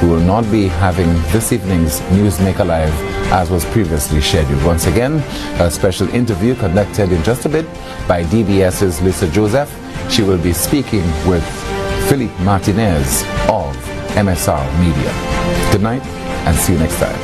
we will not be having this evening's Newsmaker Live as was previously scheduled. Once again, a special interview conducted in just a bit by DBS's Lisa Joseph. She will be speaking with Philippe Martinez of MSR Media. Good night and see you next time.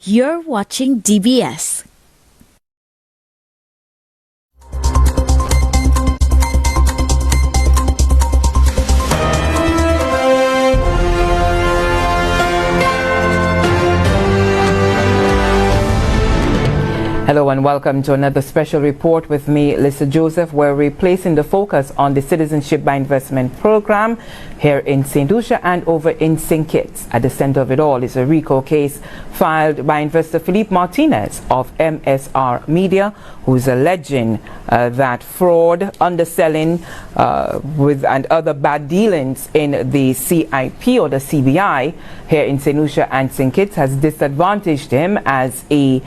You're watching DBS. Hello and welcome to another special report with me, Lisa Joseph, where we're placing the focus on the Citizenship by Investment program here in St. Lucia and over in St. Kitts. At the center of it all is a RICO case filed by investor Philippe Martinez of MSR Media, who is alleging that fraud, underselling and other bad dealings in the CIP or the CBI here in St. Lucia and St. Kitts has disadvantaged him as a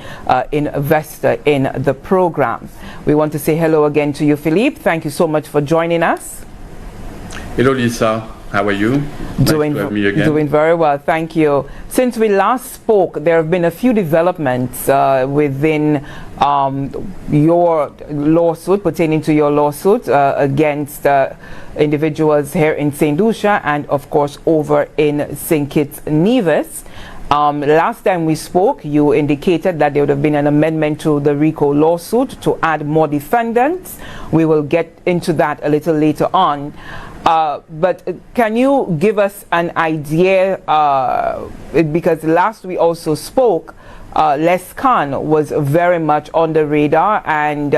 investor in the program. We want to say hello again to you, Philippe. Thank you so much for joining us. Hello, Lisa. How are you? Doing very well, thank you. Since we last spoke, there have been a few developments within your lawsuit, pertaining to your lawsuit against individuals here in St. Lucia and, of course, over in St. Kitts Nevis. Last time we spoke, you indicated that there would have been an amendment to the RICO lawsuit to add more defendants. We will get into that a little later on. But can you give us an idea, because last we also spoke, Les Khan was very much on the radar and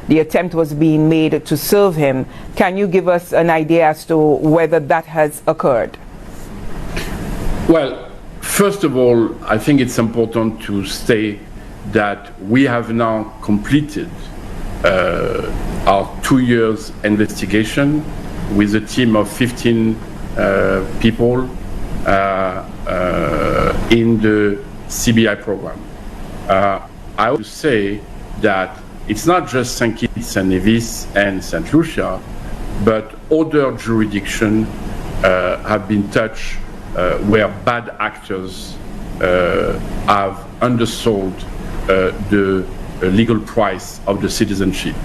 the attempt was being made to serve him. Can you give us an idea as to whether that has occurred? Well, first of all, I think it's important to state that we have now completed our 2 years investigation with a team of 15 people in the CBI program. I want to say that it's not just St. Kitts and Nevis and St. Lucia, but other jurisdictions have been touched where bad actors have undersold the legal price of the citizenship.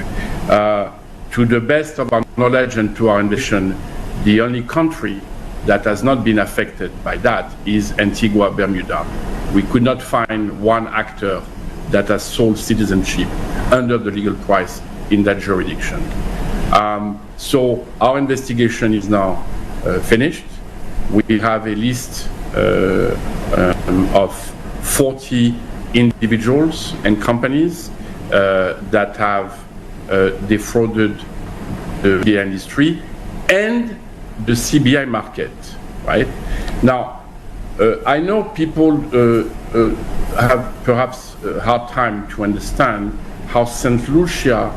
To the best of our knowledge and to our understanding, the only country that has not been affected by that is Antigua Bermuda. We could not find one actor that has sold citizenship under the legal price in that jurisdiction. So our investigation is now finished. We have a list of 40 individuals and companies that have defrauded the industry and the CBI market, right? Now, I know people have perhaps a hard time to understand how St. Lucia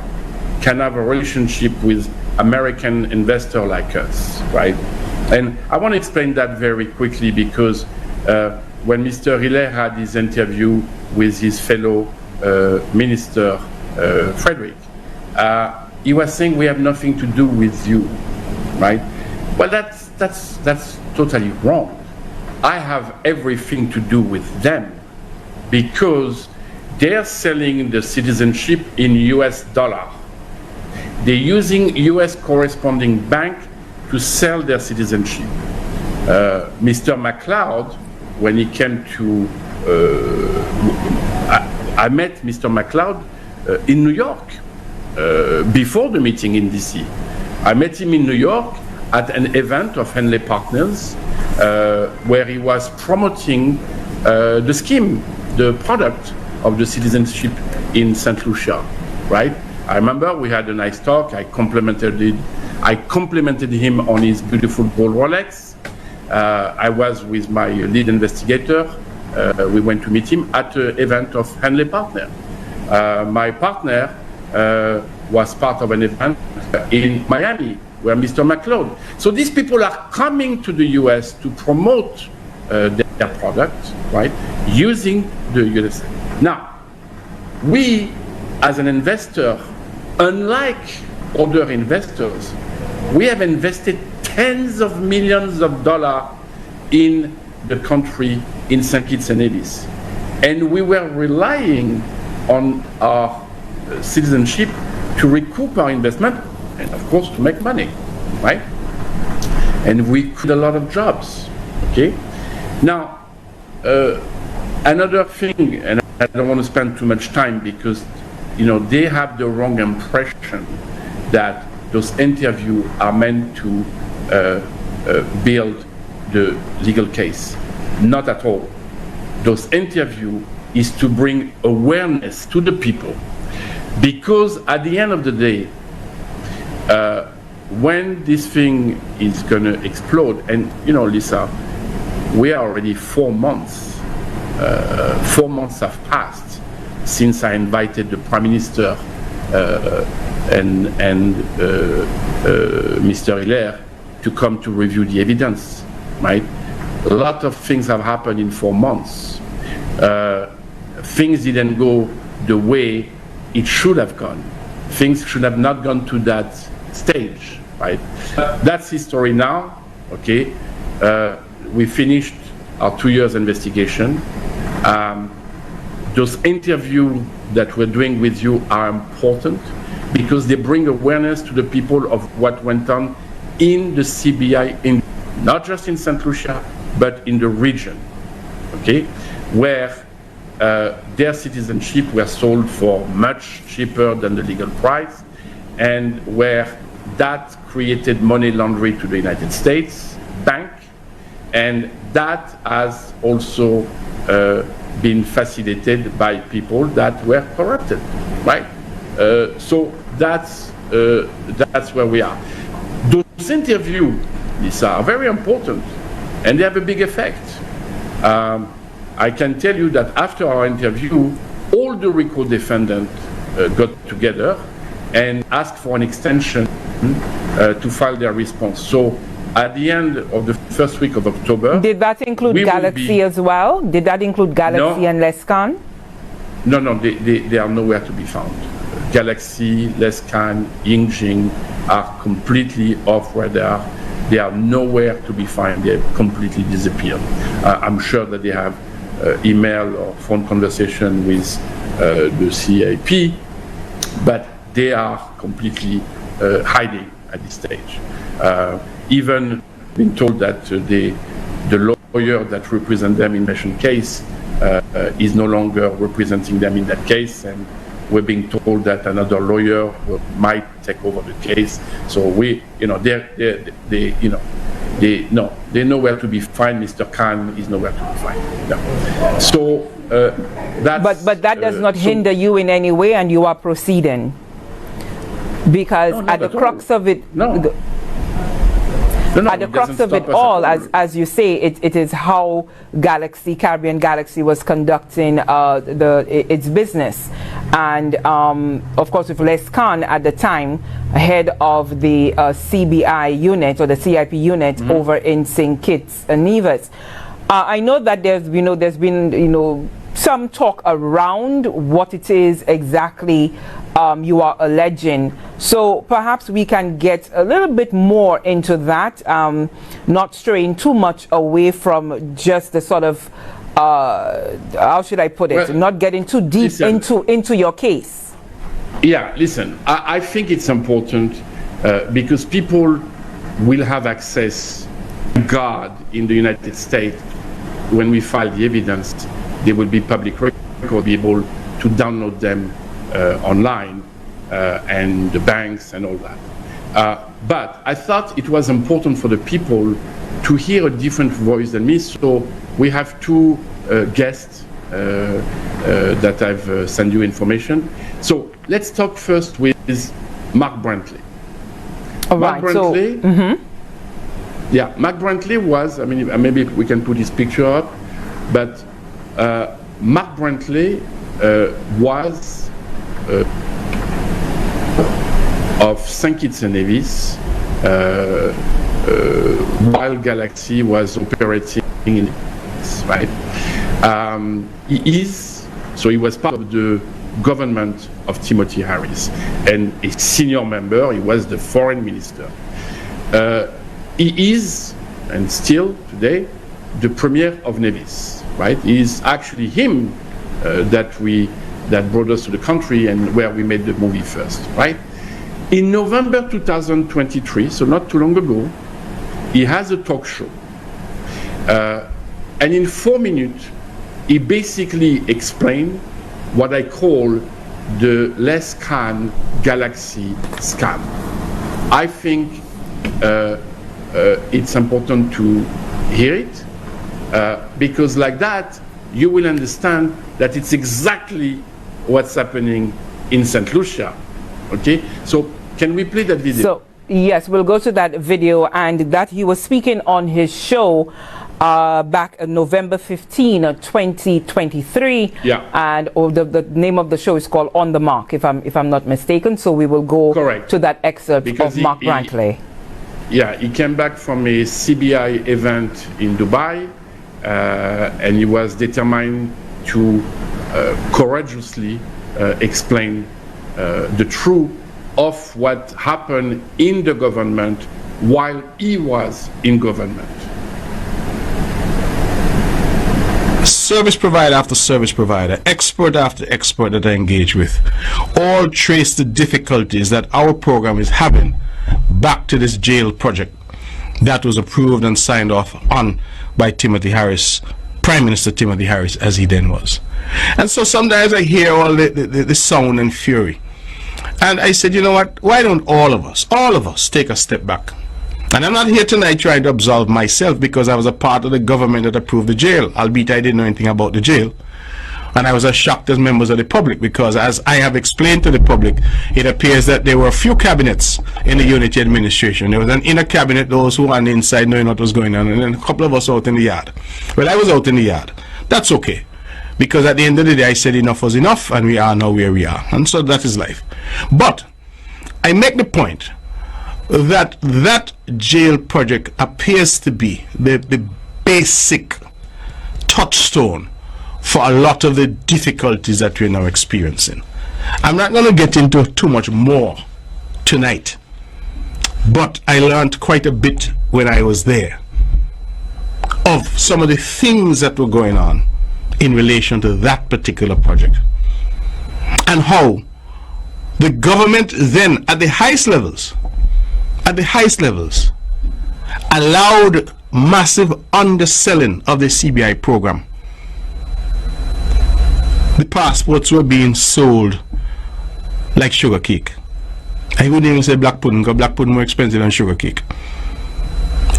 can have a relationship with American investor like us, right? And I want to explain that very quickly because when Mr. Riley had his interview with his fellow minister, Frederick, he was saying we have nothing to do with you, right? Well, that's totally wrong. I have everything to do with them because they're selling the citizenship in US dollar. They're using US corresponding bank to sell their citizenship. Mr. McLeod, when he came to, I met Mr. McLeod in New York before the meeting in DC. I met him in New York at an event of Henley Partners where he was promoting the scheme, the product of the citizenship in St. Lucia, right? I remember we had a nice talk. I complimented him on his beautiful gold Rolex. I was with my lead investigator, we went to meet him at an event of Henley Partner. My partner was part of an event in Miami where Mr. McLeod. So these people are coming to the US to promote their product, right, using the US. Now, we, as an investor, unlike other investors, we have invested tens of millions of dollars in the country in St. Kitts and Nevis. And we were relying on our citizenship to recoup our investment and, of course, to make money, right? And we created a lot of jobs, okay? Now, another thing, and I don't want to spend too much time because, you know, they have the wrong impression that those interviews are meant to build the legal case. Not at all. Those interviews is to bring awareness to the people, because at the end of the day, when this thing is going to explode, and you know, Lisa, we are already 4 months. 4 months have passed since I invited the Prime Minister and Mr. Hilaire to come to review the evidence, right? A lot of things have happened in 4 months. Things didn't go the way it should have gone. Things should have not gone to that stage, right? That's history now, okay? We finished our 2 years investigation. Those interviews that we're doing with you are important because they bring awareness to the people of what went on in the CBI, not just in St. Lucia, but in the region, okay? Where their citizenship were sold for much cheaper than the legal price, and where that created money laundering to the United States bank, and that has also been facilitated by people that were corrupted, right? So that's where we are. Those interviews, Lisa, are very important, and they have a big effect. I can tell you that after our interview, all the RICO defendants got together and asked for an extension to file their response. So at the end of the first week of October... Did that include Galaxy as well? Did that include Galaxy and Lescan? No, they are nowhere to be found. Galaxy, Lescan, Yingjing are completely off where they are. They are nowhere to be found. They have completely disappeared. I'm sure that they have email or phone conversation with the CIP, but they are completely hiding at this stage. Even being told that the lawyer that represents them in the case is no longer representing them in that case, and we're being told that another lawyer might take over the case. So we, you know, they know where to be found. Mr. Khan is nowhere to be found. No. So that's. But that does not hinder you in any way, and you are proceeding, because at the crux of it. No. At the crux of it all, as you say, it is how Caribbean Galaxy was conducting its business. And of course, with Les Khan at the time, head of the CBI unit or the CIP unit over in St. Kitts and Nevis. I know that there's been some talk around what it is exactly you are alleging. So perhaps we can get a little bit more into that, not straying too much away from just the sort of, how should I put it, well, not getting too deep into your case. Yeah, listen, I think it's important because people will have access to God in the United States. When we file the evidence, they will be public record, be able to download them online, and the banks and all that. But I thought it was important for the people to hear a different voice than me, so we have two guests that I've sent you information. So let's talk first with Mark Brantley. All right, Mark Brantley, yeah, Mark Brantley was, I mean, maybe we can put his picture up, but Mark Brantley was of St. Kitts and Nevis while Galaxy was operating in right. He was part of the government of Timothy Harris, and a senior member. He was the foreign minister. He is, and still today, the premier of Nevis, right? It is actually him that brought us to the country and where we made the movie first, right? In November 2023, so not too long ago, he has a talk show. And in 4 minutes, he basically explained what I call the Les Can Galaxy scam. I think it's important to hear it because like that, you will understand that it's exactly what's happening in St. Lucia. Okay, so can we play that video? So yes, we'll go to that video, and that he was speaking on his show back on November 15, 2023. Yeah. And the name of the show is called On the Mark, if I'm not mistaken. So we will go to that excerpt because of Mark Brantley. Yeah, he came back from a CBI event in Dubai, and he was determined to courageously explain the truth of what happened in the government while he was in government. Service provider after service provider, expert after expert that I engage with, all trace the difficulties that our program is having back to this jail project that was approved and signed off on by Timothy Harris, Prime Minister Timothy Harris, as he then was. And so sometimes I hear all the sound and fury. And I said, you know what, why don't all of us take a step back? And I'm not here tonight trying to absolve myself, because I was a part of the government that approved the jail, albeit I didn't know anything about the jail. And I was as shocked as members of the public, because as I have explained to the public, it appears that there were a few cabinets in the unity administration. There was an inner cabinet, those who were on the inside knowing what was going on, and then a couple of us out in the yard. Well, I was out in the yard. That's okay, because at the end of the day, I said enough was enough, and we are now where we are. And so that is life. But I make the point that that jail project appears to be the basic touchstone for a lot of the difficulties that we're now experiencing. I'm not going to get into too much more tonight, but I learned quite a bit when I was there of some of the things that were going on in relation to that particular project, and how the government then at the highest levels allowed massive underselling of the CBI program. The passports were being sold like sugar cake. I wouldn't even say black pudding, because black pudding more expensive than sugar cake.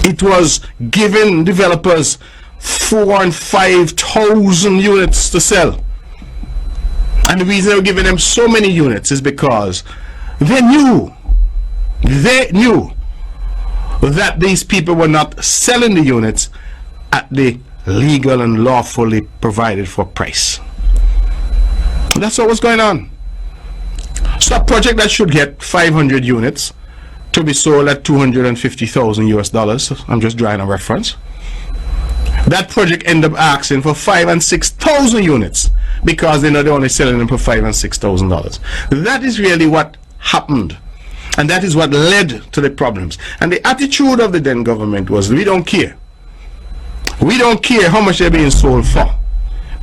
It was giving developers 4,000 and 5,000 units to sell. And the reason they were giving them so many units is because they knew that these people were not selling the units at the legal and lawfully provided for price. That's what was going on. So a project that should get 500 units to be sold at $250,000 US, I'm just drawing a reference. That project ended up asking for 5,000 and 6,000 units, because they know they're only selling them for $5,000 and $6,000. That is really what happened, and that is what led to the problems. And the attitude of the then government was, we don't care. We don't care how much they're being sold for,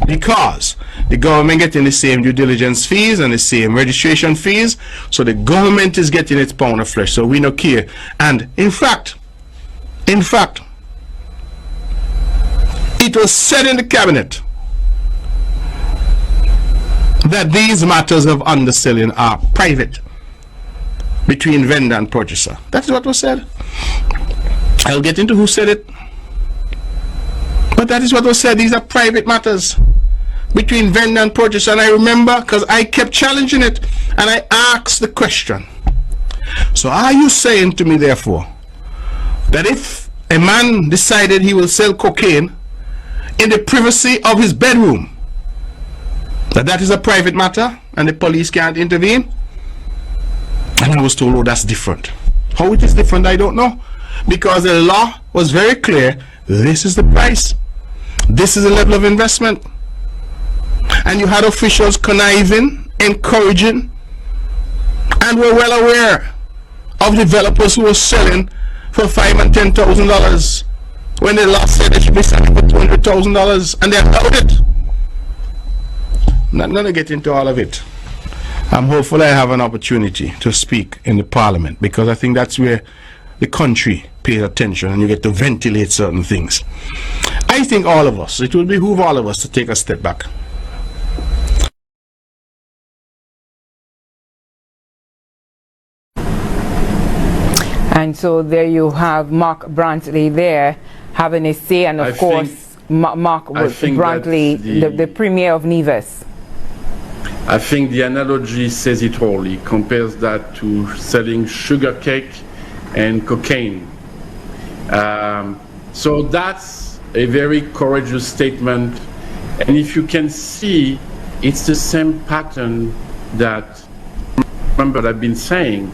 because the government getting the same due diligence fees and the same registration fees, so the government is getting its pound of flesh, so we don't care. And in fact, it was said in the cabinet that these matters of underselling are private between vendor and purchaser. That's what was said. I'll get into who said it, but that is what was said. These are private matters between vendor and purchaser. And I remember, because I kept challenging it, and I asked the question, so are you saying to me therefore that if a man decided he will sell cocaine in the privacy of his bedroom. That is a private matter and the police can't intervene. And I was told, oh, that's different. How it is different, I don't know. Because the law was very clear. This is the price. This is the level of investment. And you had officials conniving, encouraging, and were well aware of developers who were selling for $5,000 and $10,000 when the law said they should be selling for $200,000, and they allowed it. I'm not going to get into all of it. I'm hopeful I have an opportunity to speak in the parliament, because I think that's where the country pays attention and you get to ventilate certain things. I think all of us, it will behoove all of us to take a step back. And so there you have Mark Brantley there having a say, and of course Mark Brantley, the Premier of Nevis. I think the analogy says it all. He compares that to selling sugar cake and cocaine. So that's a very courageous statement. And if you can see, it's the same pattern that, remember, I've been saying,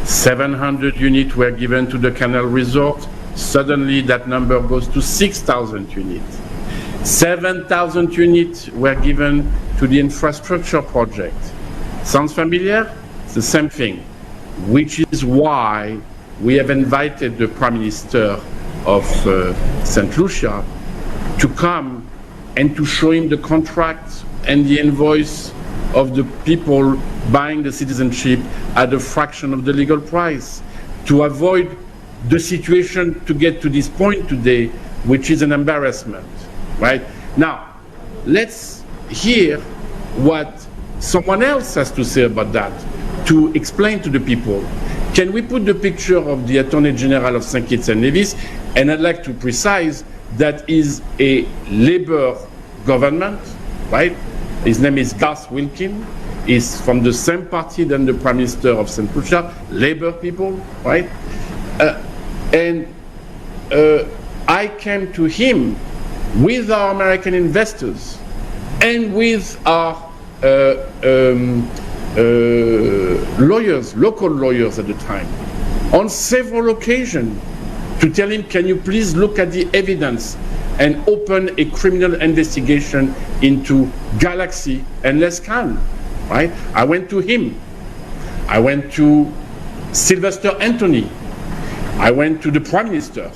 700 units were given to the Canal Resort. Suddenly that number goes to 6,000 units. 7,000 units were given to the infrastructure project. Sounds familiar? It's the same thing, which is why we have invited the Prime Minister of St. Lucia to come and to show him the contract and the invoice of the people buying the citizenship at a fraction of the legal price, to avoid the situation to get to this point today, which is an embarrassment, right? Now, let's hear what someone else has to say about that, to explain to the people. Can we put the picture of the Attorney General of St. Kitts and Nevis? And I'd like to precise that is a Labour government, right? His name is Gus Wilkin. He's from the same party than the Prime Minister of St. Lucia, Labour people, right? I came to him with our American investors and with our lawyers, local lawyers at the time, on several occasions to tell him, can you please look at the evidence and open a criminal investigation into Galaxy and Lescan, right? I went to him. I went to Sylvester Anthony. I went to the Prime Minister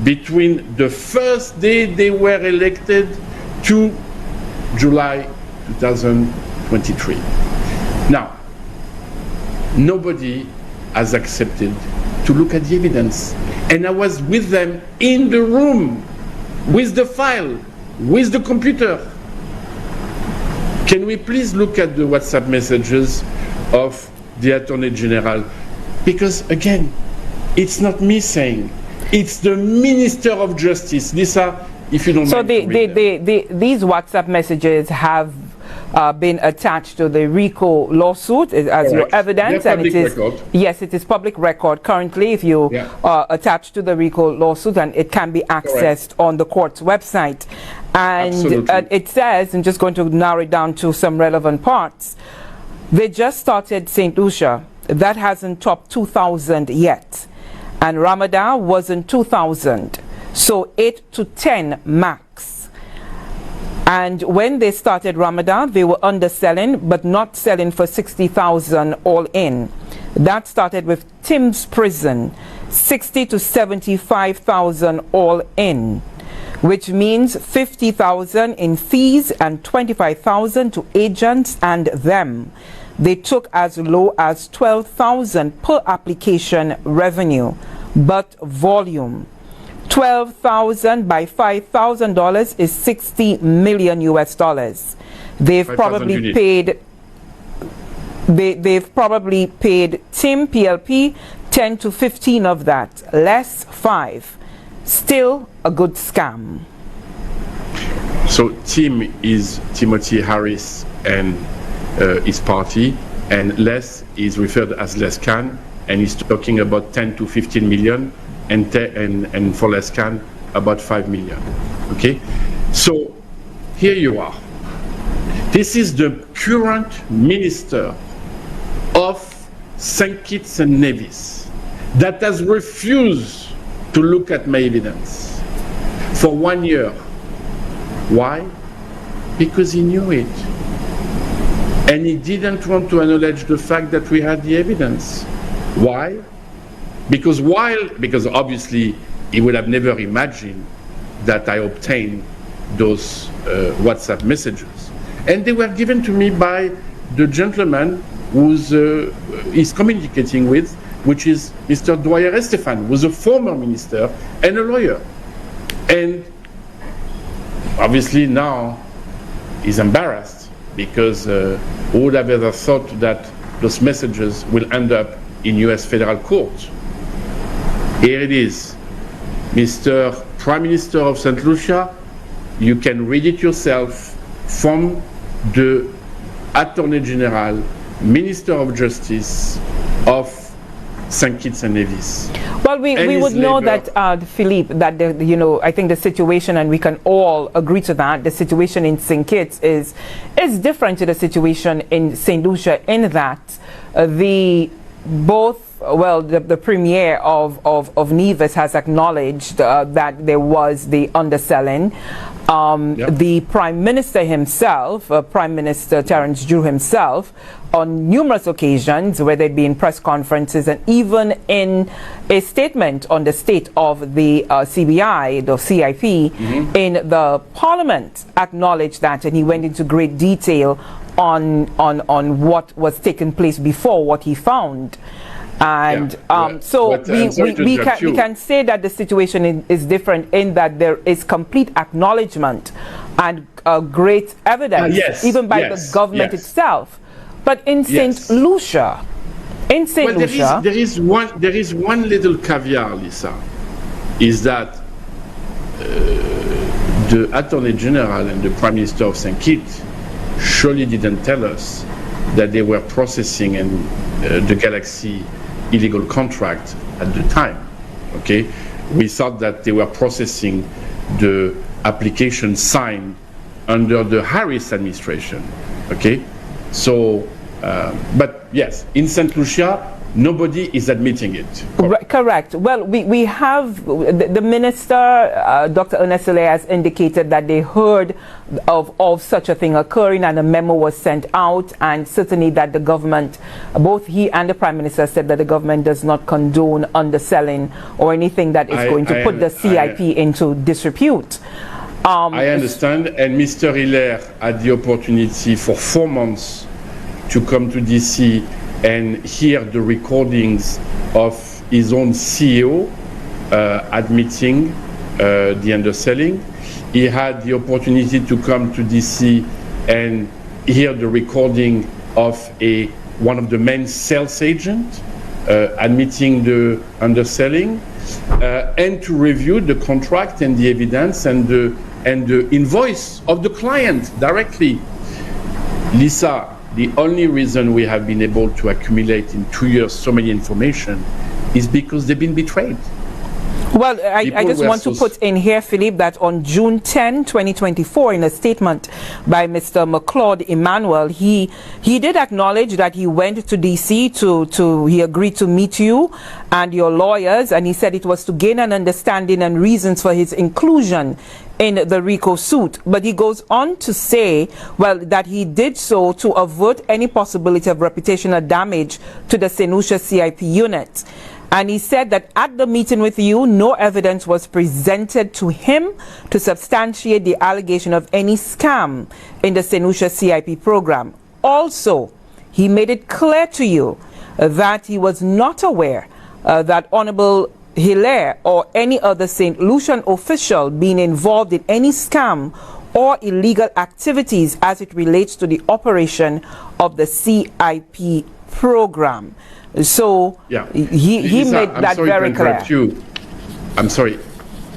between the first day they were elected to July 2023. Now, nobody has accepted to look at the evidence. And I was with them in the room, with the file, with the computer. Can we please look at the WhatsApp messages of the Attorney General? Because again, it's not me saying, it's the Minister of Justice. Lisa, if you don't mind. So these WhatsApp messages have been attached to the RICO lawsuit as your evidence, and it is record. Yes, it is public record currently if you attach to the RICO lawsuit, and it can be accessed on the court's website. And it says, I'm just going to narrow it down to some relevant parts. They just started St. Lucia. That hasn't topped 2,000 yet, and Ramadan wasn't 2,000, so 8 to 10 max. And when they started Ramadan, they were underselling, but not selling for 60,000 all in. That started with Tim's Prison, 60 to 75,000 all in, which means 50,000 in fees and 25,000 to agents and them. They took as low as 12,000 per application revenue, but volume. 12,000 by $5,000 is $60 million US dollars. They've probably paid. They've probably paid Tim PLP 10 to 15 of that, less 5. Still a good scam. So Tim is Timothy Harris and his party, and Les is referred as Lescan, and he's talking about 10 to 15 million, and for Lescan about 5 million. Okay, So here you are. This is the current minister of St. Kitts and Nevis that has refused to look at my evidence for 1 year. Why? Because he knew it. And he didn't want to acknowledge the fact that we had the evidence. Why? Because obviously he would have never imagined that I obtained those WhatsApp messages. And they were given to me by the gentleman who's he's communicating with, which is Mr. Dwyer Estefan, who's a former minister and a lawyer. And obviously now he's embarrassed because who would have ever thought that those messages will end up in US federal court? Here it is. Mr. Prime Minister of St. Lucia, you can read it yourself from the Attorney General, Minister of Justice of St. Kitts and Nevis. Well, we would know that, Philippe, that I think the situation, and we can all agree to that, the situation in St. Kitts is different to the situation in St. Lucia in that the premier of Nevis has acknowledged that there was the underselling. The Prime Minister himself, Prime Minister Terence Drew himself, on numerous occasions, whether it be in press conferences and even in a statement on the state of the CBI, the CIP, in the Parliament, acknowledged that, and he went into great detail on what was taking place before what he found. And so we can say that the situation is different in that there is complete acknowledgement and great evidence, even by the government itself. But in St. Lucia, there is one little caveat, Lisa, is that the Attorney General and the Prime Minister of St. Kitts surely didn't tell us that they were processing the Galaxy illegal contract at the time. Okay, we thought that they were processing the application signed under the Harris administration. Okay, so but yes, in St. Lucia nobody is admitting it. Correct. Well, we have the minister, Dr. Ernest Sile, has indicated that they heard of such a thing occurring and a memo was sent out, and certainly that the government, both he and the Prime Minister, said that the government does not condone underselling or anything that is going to put the CIP into disrepute. I understand, and Mr. Hilaire had the opportunity for 4 months to come to DC and hear the recordings of his own CEO admitting the underselling. He had the opportunity to come to DC and hear the recording of one of the main sales agents admitting the underselling, and to review the contract and the evidence and the invoice of the client directly. Lisa, the only reason we have been able to accumulate in 2 years so many information is because they've been betrayed. Well, I just want to put in here, Philippe, that on June 10, 2024, in a statement by Mr. McLeod Emmanuel, he did acknowledge that he went to DC he agreed to meet you and your lawyers, and he said it was to gain an understanding and reasons for his inclusion in the RICO suit. But he goes on to say, well, that he did so to avert any possibility of reputational damage to the St. Lucia CIP unit. And he said that at the meeting with you, no evidence was presented to him to substantiate the allegation of any scam in the St. Lucia CIP program. Also, he made it clear to you that he was not aware that Honorable Hilaire or any other St. Lucian official being involved in any scam or illegal activities as it relates to the operation of the CIP program. So he Lisa, made that very clear. I'm sorry,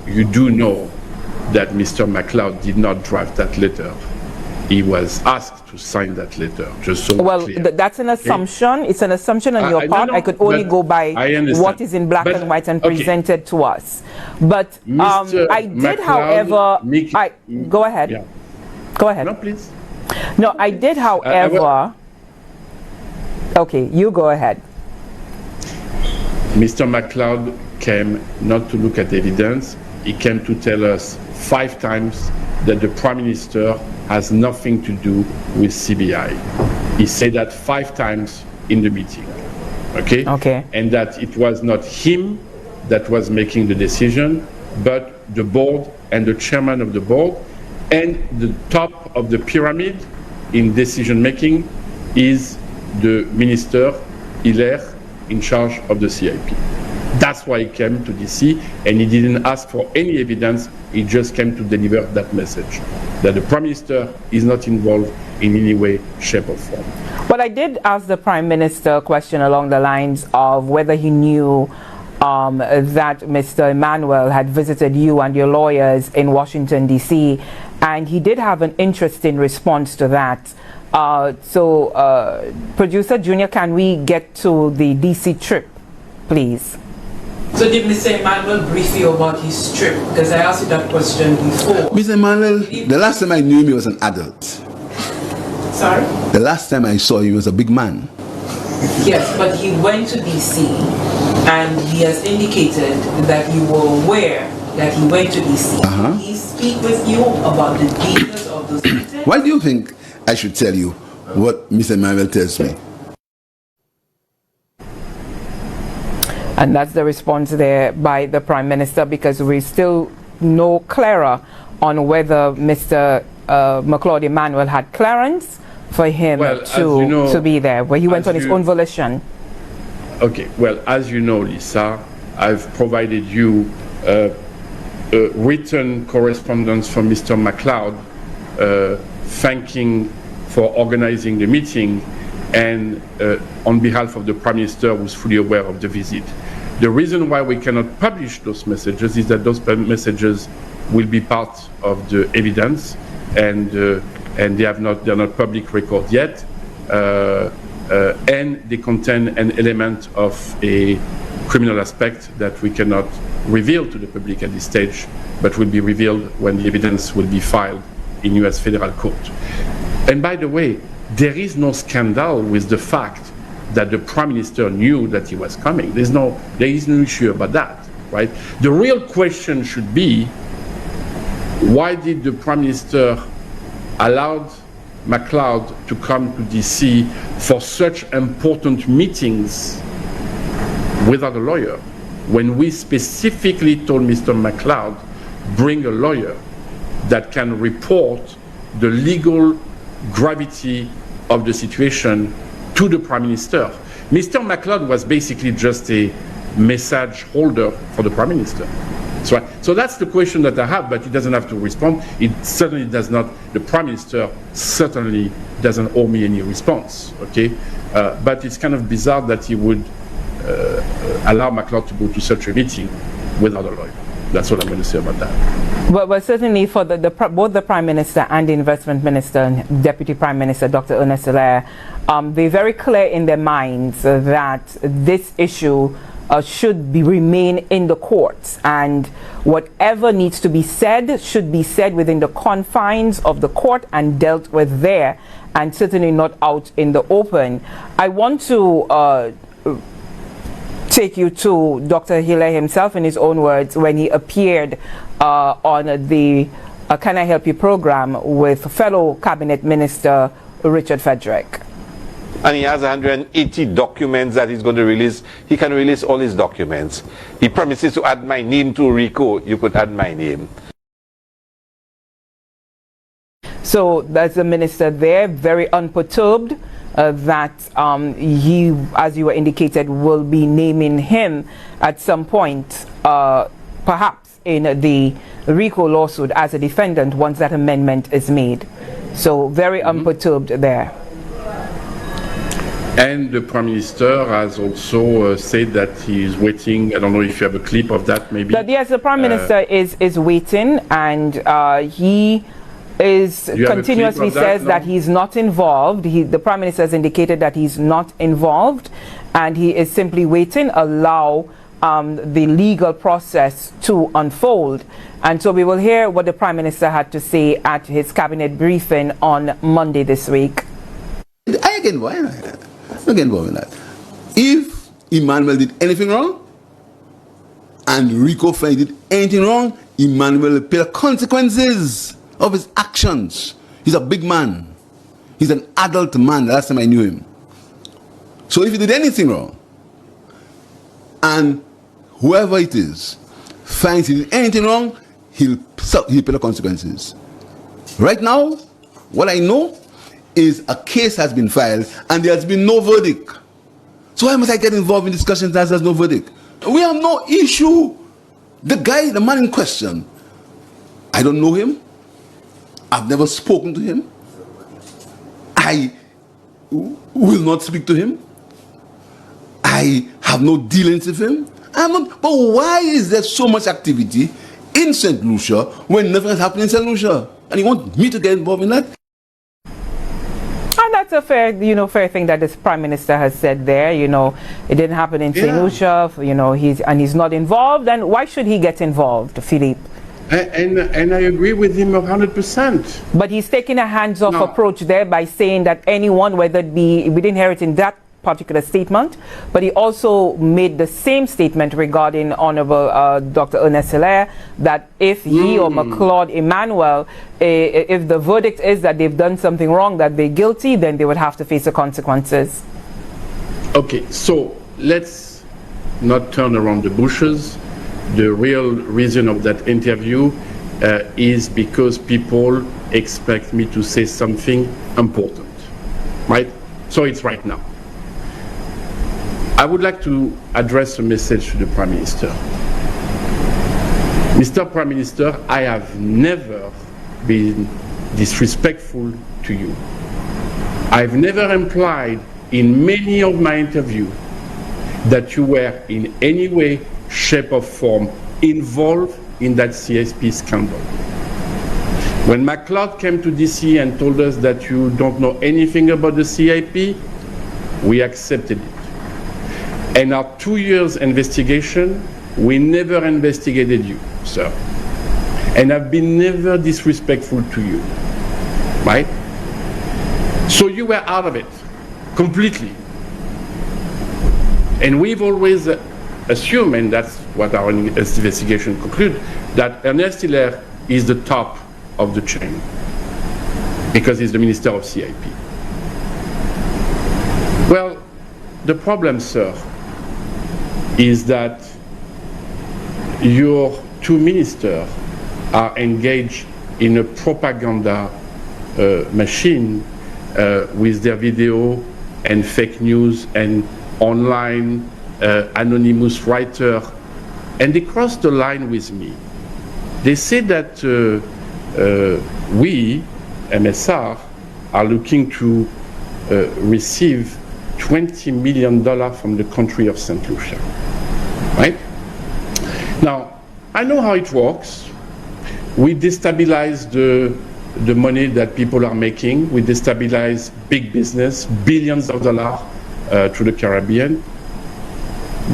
you do know that Mr. McLeod did not draft that letter. he was asked to sign that letter. Just so well, clear. that's an assumption. It's an assumption on your part. I could only go by what is in black and white and presented to us. But I did, however, go ahead. Yeah. Go ahead. No, please. No, I did, however. Okay, you go ahead. Mr. McLeod came not to look at evidence. He came to tell us 5 times that the Prime Minister has nothing to do with CBI. He said that 5 times in the meeting, okay? And that it was not him that was making the decision, but the board and the chairman of the board, and the top of the pyramid in decision making is the Minister, Hilaire, in charge of the CIP. That's why he came to DC, and he didn't ask for any evidence. He just came to deliver that message, that the Prime Minister is not involved in any way, shape, or form. Well, I did ask the Prime Minister a question along the lines of whether he knew that Mr. Emmanuel had visited you and your lawyers in Washington, D.C., and he did have an interesting response to that. Producer Junior, can we get to the DC trip, please? So did Mr. Emmanuel brief you about his trip? Because I asked you that question before. Mr. Emmanuel, the last time I knew him, he was an adult. Sorry? The last time I saw him, he was a big man. Yes, but he went to DC and he has indicated that you were aware that he went to DC. Did he speak with you about the details of those meetings? Why do you think I should tell you what Mr. Emmanuel tells me? And that's the response there by the Prime Minister, because we're still no clearer on whether Mr. McLeod Emmanuel had clearance for him to be there, where he went on his own volition. Okay, well, as you know, Lisa, I've provided you written correspondence from Mr. McLeod thanking for organizing the meeting, and on behalf of the Prime Minister, who's fully aware of the visit. The reason why we cannot publish those messages is that those messages will be part of the evidence, and they're not public record yet, and they contain an element of a criminal aspect that we cannot reveal to the public at this stage, but will be revealed when the evidence will be filed in U.S. federal court. And by the way, there is no scandal with the fact that the Prime Minister knew that he was coming. There is no issue about that, right? The real question should be, why did the Prime Minister allow McLeod to come to DC for such important meetings without a lawyer, when we specifically told Mr. McLeod, bring a lawyer that can report the legal gravity of the situation to the Prime Minister. Mr. McLeod was basically just a message holder for the Prime Minister. So that's the question that I have, but he doesn't have to respond. It certainly does not, the Prime Minister certainly doesn't owe me any response, okay? But it's kind of bizarre that he would allow McLeod to go to such a meeting without a lawyer. That's what I'm going to say about that. Well, certainly for both the Prime Minister and the Investment Minister and Deputy Prime Minister, Dr. Ernest Hilaire, they're very clear in their minds that this issue should remain in the courts, and whatever needs to be said should be said within the confines of the court and dealt with there, and certainly not out in the open. I want to take you to Dr. Hilaire himself in his own words when he appeared on the Can I Help You program with fellow Cabinet Minister Richard Frederick. And he has 180 documents that he's going to release. He can release all his documents. He promises to add my name to RICO. You could add my name. So that's the minister there, very unperturbed that he, as you were indicated, will be naming him at some point, perhaps in the RICO lawsuit as a defendant once that amendment is made. So very unperturbed there. And the Prime Minister has also said that he is waiting. I don't know if you have a clip of that, maybe. But yes, the Prime Minister is waiting, and he is continuously says that he's not involved. The Prime Minister has indicated that he's not involved, and he is simply waiting, allow the legal process to unfold. And so we will hear what the Prime Minister had to say at his cabinet briefing on Monday this week. I get involved in that. If Emmanuel did anything wrong, and RICO did anything wrong, Emmanuel will pay the consequences of his actions. He's a big man. He's an adult man. The last time I knew him. So if he did anything wrong, and whoever it is finds he did anything wrong, he'll pay the consequences. Right now, what I know is a case has been filed and there has been no verdict. So why must I get involved in discussions as there's no verdict? We have no issue. The man in question, I don't know him. I've never spoken to him. I will not speak to him. I have no dealings with him. But why is there so much activity in St. Lucia when nothing has happened in St. Lucia? And you want me to get involved in that? And that's a fair thing that this Prime Minister has said there. It didn't happen in St. Lucia. He's not involved. And why should he get involved, Philippe? And I agree with him 100%. But he's taking a hands-off approach there by saying that anyone, whether it be, we didn't hear it in that particular statement, but he also made the same statement regarding Honorable Dr. Ernest Hilaire, that if he or McLeod Emmanuel, if the verdict is that they've done something wrong, that they're guilty, then they would have to face the consequences. Okay, so let's not turn around the bushes. The real reason of that interview is because people expect me to say something important, right? So it's right now. I would like to address a message to the Prime Minister. Mr. Prime Minister, I have never been disrespectful to you. I've never implied in many of my interviews that you were in any way, shape or form involved in that CSP scandal. When McLeod came to DC and told us that you don't know anything about the CIP, we accepted it. And our 2 years investigation, we never investigated you, sir. And I've been never disrespectful to you, right? So you were out of it, completely. And we've always assumed, and that's what our investigation concluded, that Ernest Hilaire is the top of the chain, because he's the Minister of CIP. Well, the problem, sir, is that your two ministers are engaged in a propaganda machine with their video and fake news and online anonymous writer, and they cross the line with me. They say that we, MSR, are looking to receive $20 million from the country of St. Lucia, right? Now, I know how it works. We destabilize the money that people are making. We destabilize big business, billions of dollars to the Caribbean.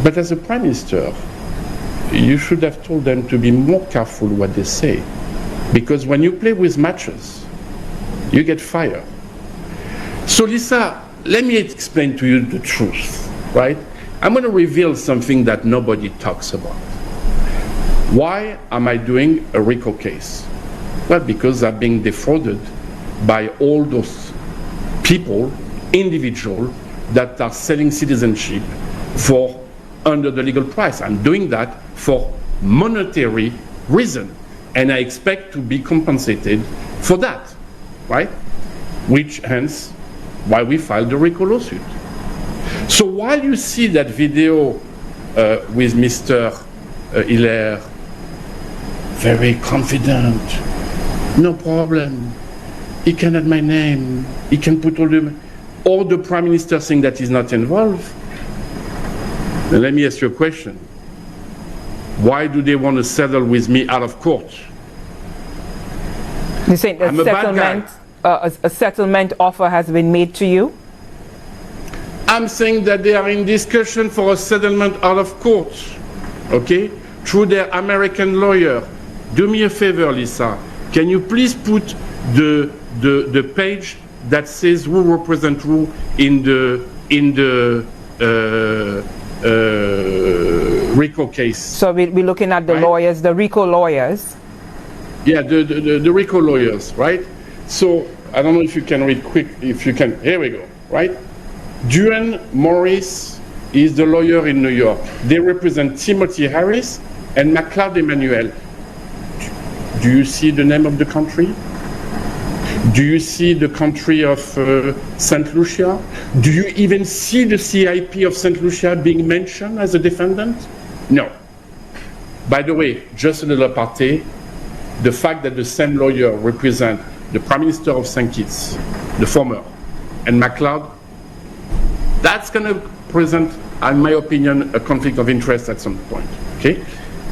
But as a Prime Minister, you should have told them to be more careful what they say. Because when you play with matches, you get fired. So Lisa, let me explain to you the truth, right? I'm going to reveal something that nobody talks about. Why am I doing a RICO case? Well, because I'm being defrauded by all those people, individuals, that are selling citizenship for under the legal price. I'm doing that for monetary reason, and I expect to be compensated for that, right? Which hence why we filed the RICO lawsuit. So while you see that video with Mr. Hilaire, very confident, no problem, he can add my name, he can put all the Prime Minister saying that he's not involved. Then let me ask you a question. Why do they want to settle with me out of court? You saying I'm a bad guy. A settlement offer has been made to you? I'm saying that they are in discussion for a settlement out of court, okay, through their American lawyer. Do me a favor, Lisa. Can you please put the page that says who represent who in the RICO case? So we're looking at the lawyers, the RICO lawyers. Yeah, the RICO lawyers, right? So I don't know if you can read quick. If you can, here we go, right? Duane Morris is the lawyer in New York. They represent Timothy Harris and McLeod Emmanuel. Do you see the name of the country? Do you see the country of St. Lucia? Do you even see the CIP of St. Lucia being mentioned as a defendant? No. By the way, just a little aparté, the fact that the same lawyer represents the Prime Minister of St. Kitts, the former, and McLeod, that's going to present, in my opinion, a conflict of interest at some point, okay?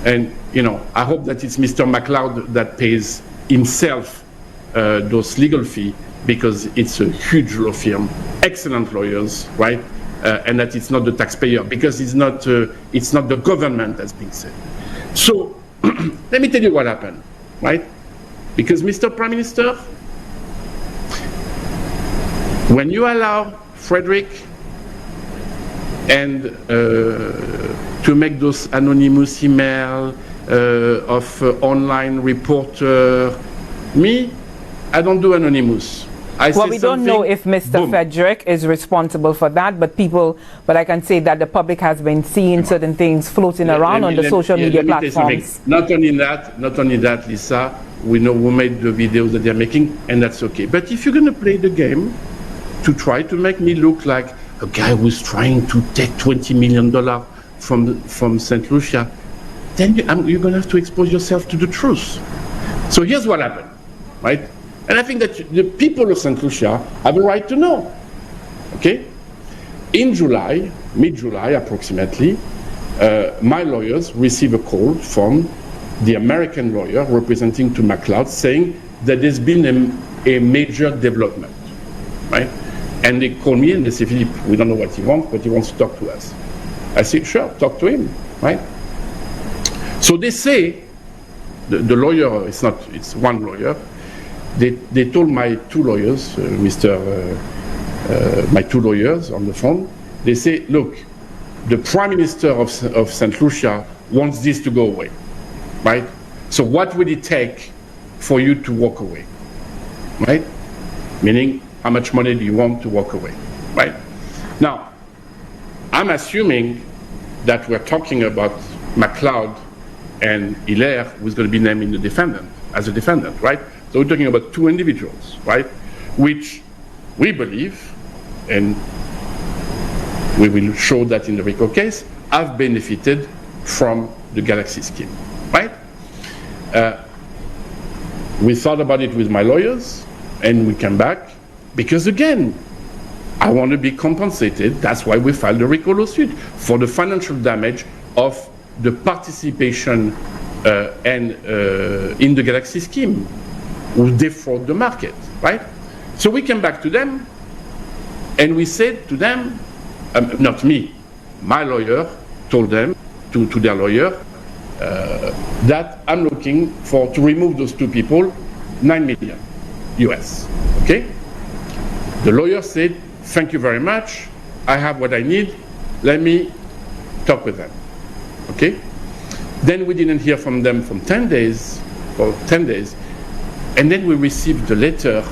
And, you know, I hope that it's Mr. McLeod that pays himself those legal fees, because it's a huge law firm, excellent lawyers, right? And that it's not the taxpayer, because it's not the government, as being said. So, let me tell you what happened, right? Because Mr. Prime Minister, when you allow Frederick and to make those anonymous email of online reporter, me, I don't do anonymous. Well, we don't know if Mr. Frederick is responsible for that, but I can say that the public has been seeing certain things floating around on the social media platforms. Not only that, Lisa, we know who made the videos that they're making, and that's okay. But if you're going to play the game to try to make me look like a guy who's trying to take $20 million from St. Lucia, then you're going to have to expose yourself to the truth. So here's what happened, right? And I think that the people of St. Lucia have a right to know, okay? In July, mid-July approximately, my lawyers received a call from the American lawyer representing to McLeod saying that there's been a major development, right? And they call me and they say, Philippe, we don't know what he wants, but he wants to talk to us. I say, sure, talk to him, right? So they say, the lawyer, it's one lawyer, they told my two lawyers, my two lawyers on the phone, they say, look, the Prime Minister of St. Lucia wants this to go away, right? So what would it take for you to walk away, right? Meaning, how much money do you want to walk away, right? Now, I'm assuming that we're talking about McLeod and Hilaire, who's going to be named in the defendant, as a defendant, right? So we're talking about two individuals, right? Which we believe, and we will show that in the RICO case, have benefited from the Galaxy scheme, right? We thought about it with my lawyers, and we came back, because again, I want to be compensated. That's why we filed the RICO lawsuit, for the financial damage of the participation in the Galaxy scheme, who defraud the market, right? So we came back to them, and we said to them, not me, my lawyer told them, to their lawyer, that I'm looking to remove those two people, $9 million US, okay? The lawyer said, thank you very much, I have what I need, let me talk with them, okay? Then we didn't hear from them for 10 days, and then we received the letter,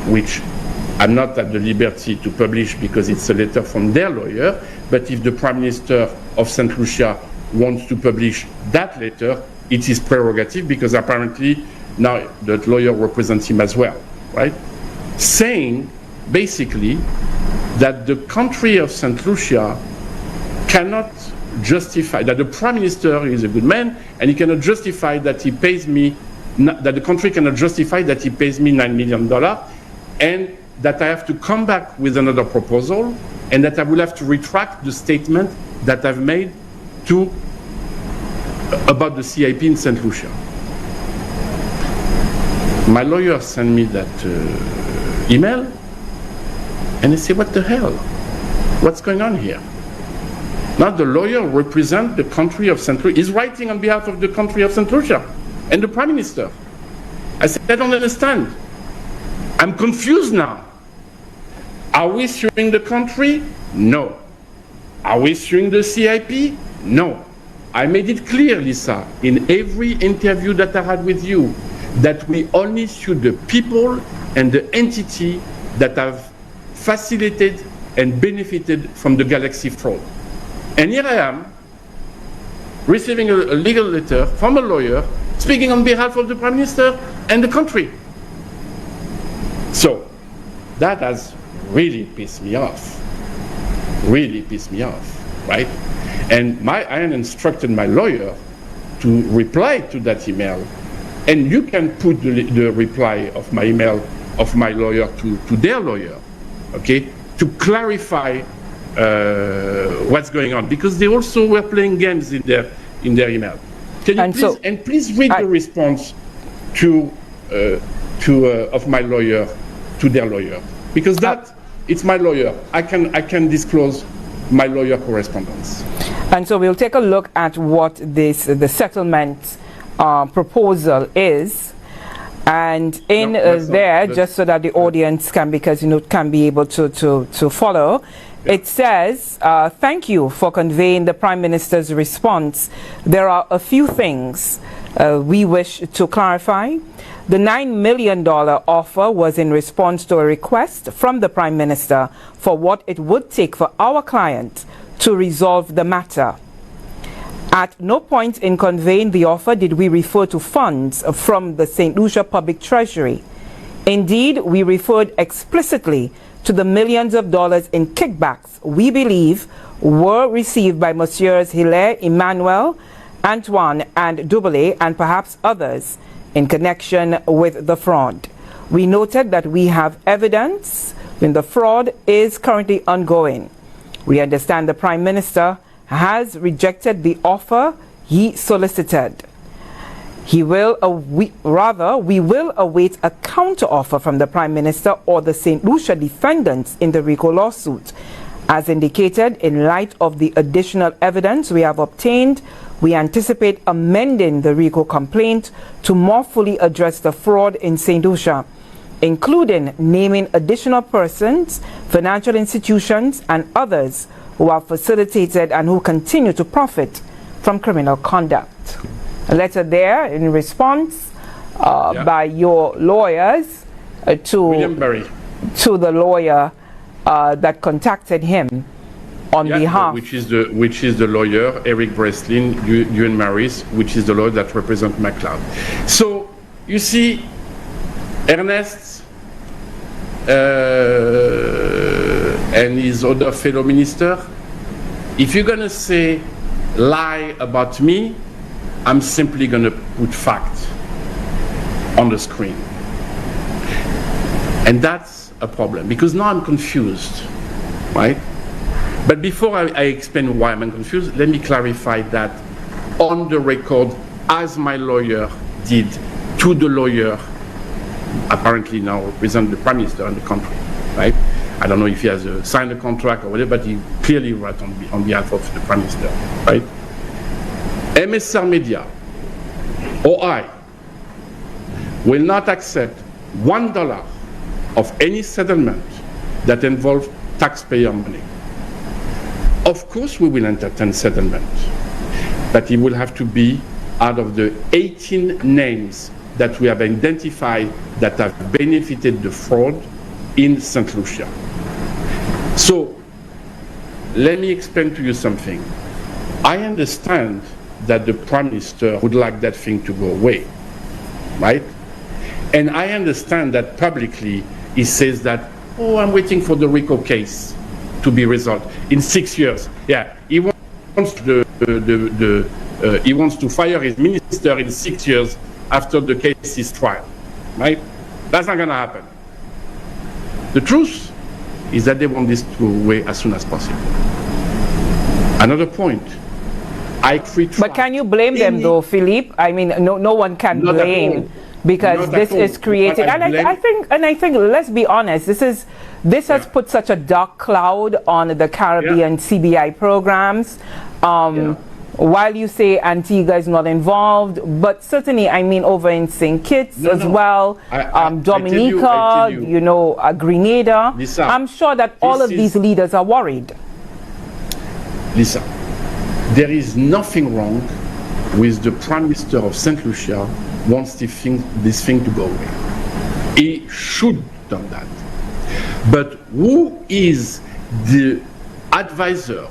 which I'm not at the liberty to publish because it's a letter from their lawyer, but if the Prime Minister of St. Lucia wants to publish that letter, it is prerogative, because apparently now the lawyer represents him as well, right? Saying basically that the country of St. Lucia cannot justify, that the Prime Minister is a good man and he cannot justify that he pays me, that the country cannot justify that he pays me $9 million, and that I have to come back with another proposal, and that I will have to retract the statement that I've made about the CIP in St. Lucia. My lawyer sent me that email, and I say, what the hell? What's going on here? Now the lawyer represents the country of St. Lucia. He's writing on behalf of the country of St. Lucia and the Prime Minister. I said, I don't understand. I'm confused now. Are we suing the country? No. Are we suing the CIP? No. I made it clear, Lisa, in every interview that I had with you, that we only sue the people and the entity that have facilitated and benefited from the Galaxy fraud. And here I am, receiving a legal letter from a lawyer, speaking on behalf of the Prime Minister and the country. So, that has really pissed me off. Really pissed me off, right? And I instructed my lawyer to reply to that email. And you can put the reply of my email of my lawyer to their lawyer, okay, to clarify what's going on, because they also were playing games in their email. Can you please read the response of my lawyer to their lawyer, because it's my lawyer. I can disclose my lawyer correspondence. And so we'll take a look at what the settlement proposal is, and in just so that the audience can be able to follow. Yeah. It says, thank you for conveying the Prime Minister's response. There are a few things we wish to clarify. The $9 million offer was in response to a request from the Prime Minister for what it would take for our client to resolve the matter. At no point in conveying the offer did we refer to funds from the St. Lucia Public Treasury. Indeed, we referred explicitly to the millions of dollars in kickbacks we believe were received by Messieurs Hilaire, Emmanuel, Antoine, and Doubelet, and perhaps others in connection with the fraud. We noted that we have evidence when the fraud is currently ongoing. We understand the Prime Minister has rejected the offer he solicited. We will await a counteroffer from the Prime Minister or the St. Lucia defendants in the RICO lawsuit. As indicated, in light of the additional evidence we have obtained, we anticipate amending the RICO complaint to more fully address the fraud in St. Lucia, including naming additional persons, financial institutions, and others who have facilitated and who continue to profit from criminal conduct. A letter there in response by your lawyers to the lawyer that contacted him on behalf, which is the lawyer Eric Breslin, Ewan Maris, which is the lawyer that represents McLeod. So you see, Ernest and his other fellow minister, if you're gonna say lie about me, I'm simply gonna put fact on the screen. And that's a problem, because now I'm confused, right? But before I explain why I'm confused, let me clarify that on the record, as my lawyer did to the lawyer, apparently now represent the Prime Minister and the country, right? I don't know if he has signed a contract or whatever, but he clearly wrote on behalf of the Prime Minister, right? MSR Media or I will not accept $1 of any settlement that involves taxpayer money. Of course we will entertain settlement, but it will have to be out of the 18 names that we have identified that have benefited the fraud in St. Lucia. So let me explain to you something. I understand that the Prime Minister would like that thing to go away, right? And I understand that publicly he says that, oh, I'm waiting for the RICO case to be resolved in 6 years. Yeah, he wants he wants to fire his minister in 6 years after the case is tried, right? That's not gonna happen. The truth is that they want this to go away as soon as possible. Another point, but can you blame them though, Philippe? I mean, no one can blame because this is creating, and I think let's be honest, this has put such a dark cloud on the Caribbean CBI programs. While you say Antigua is not involved, but certainly, I mean, over in St. Kitts as well, Dominica, you know, Grenada. Lisa, I'm sure that all of these leaders are worried. Lisa, there is nothing wrong with the Prime Minister of St. Lucia wants this thing to go away. He should have done that. But who is the advisor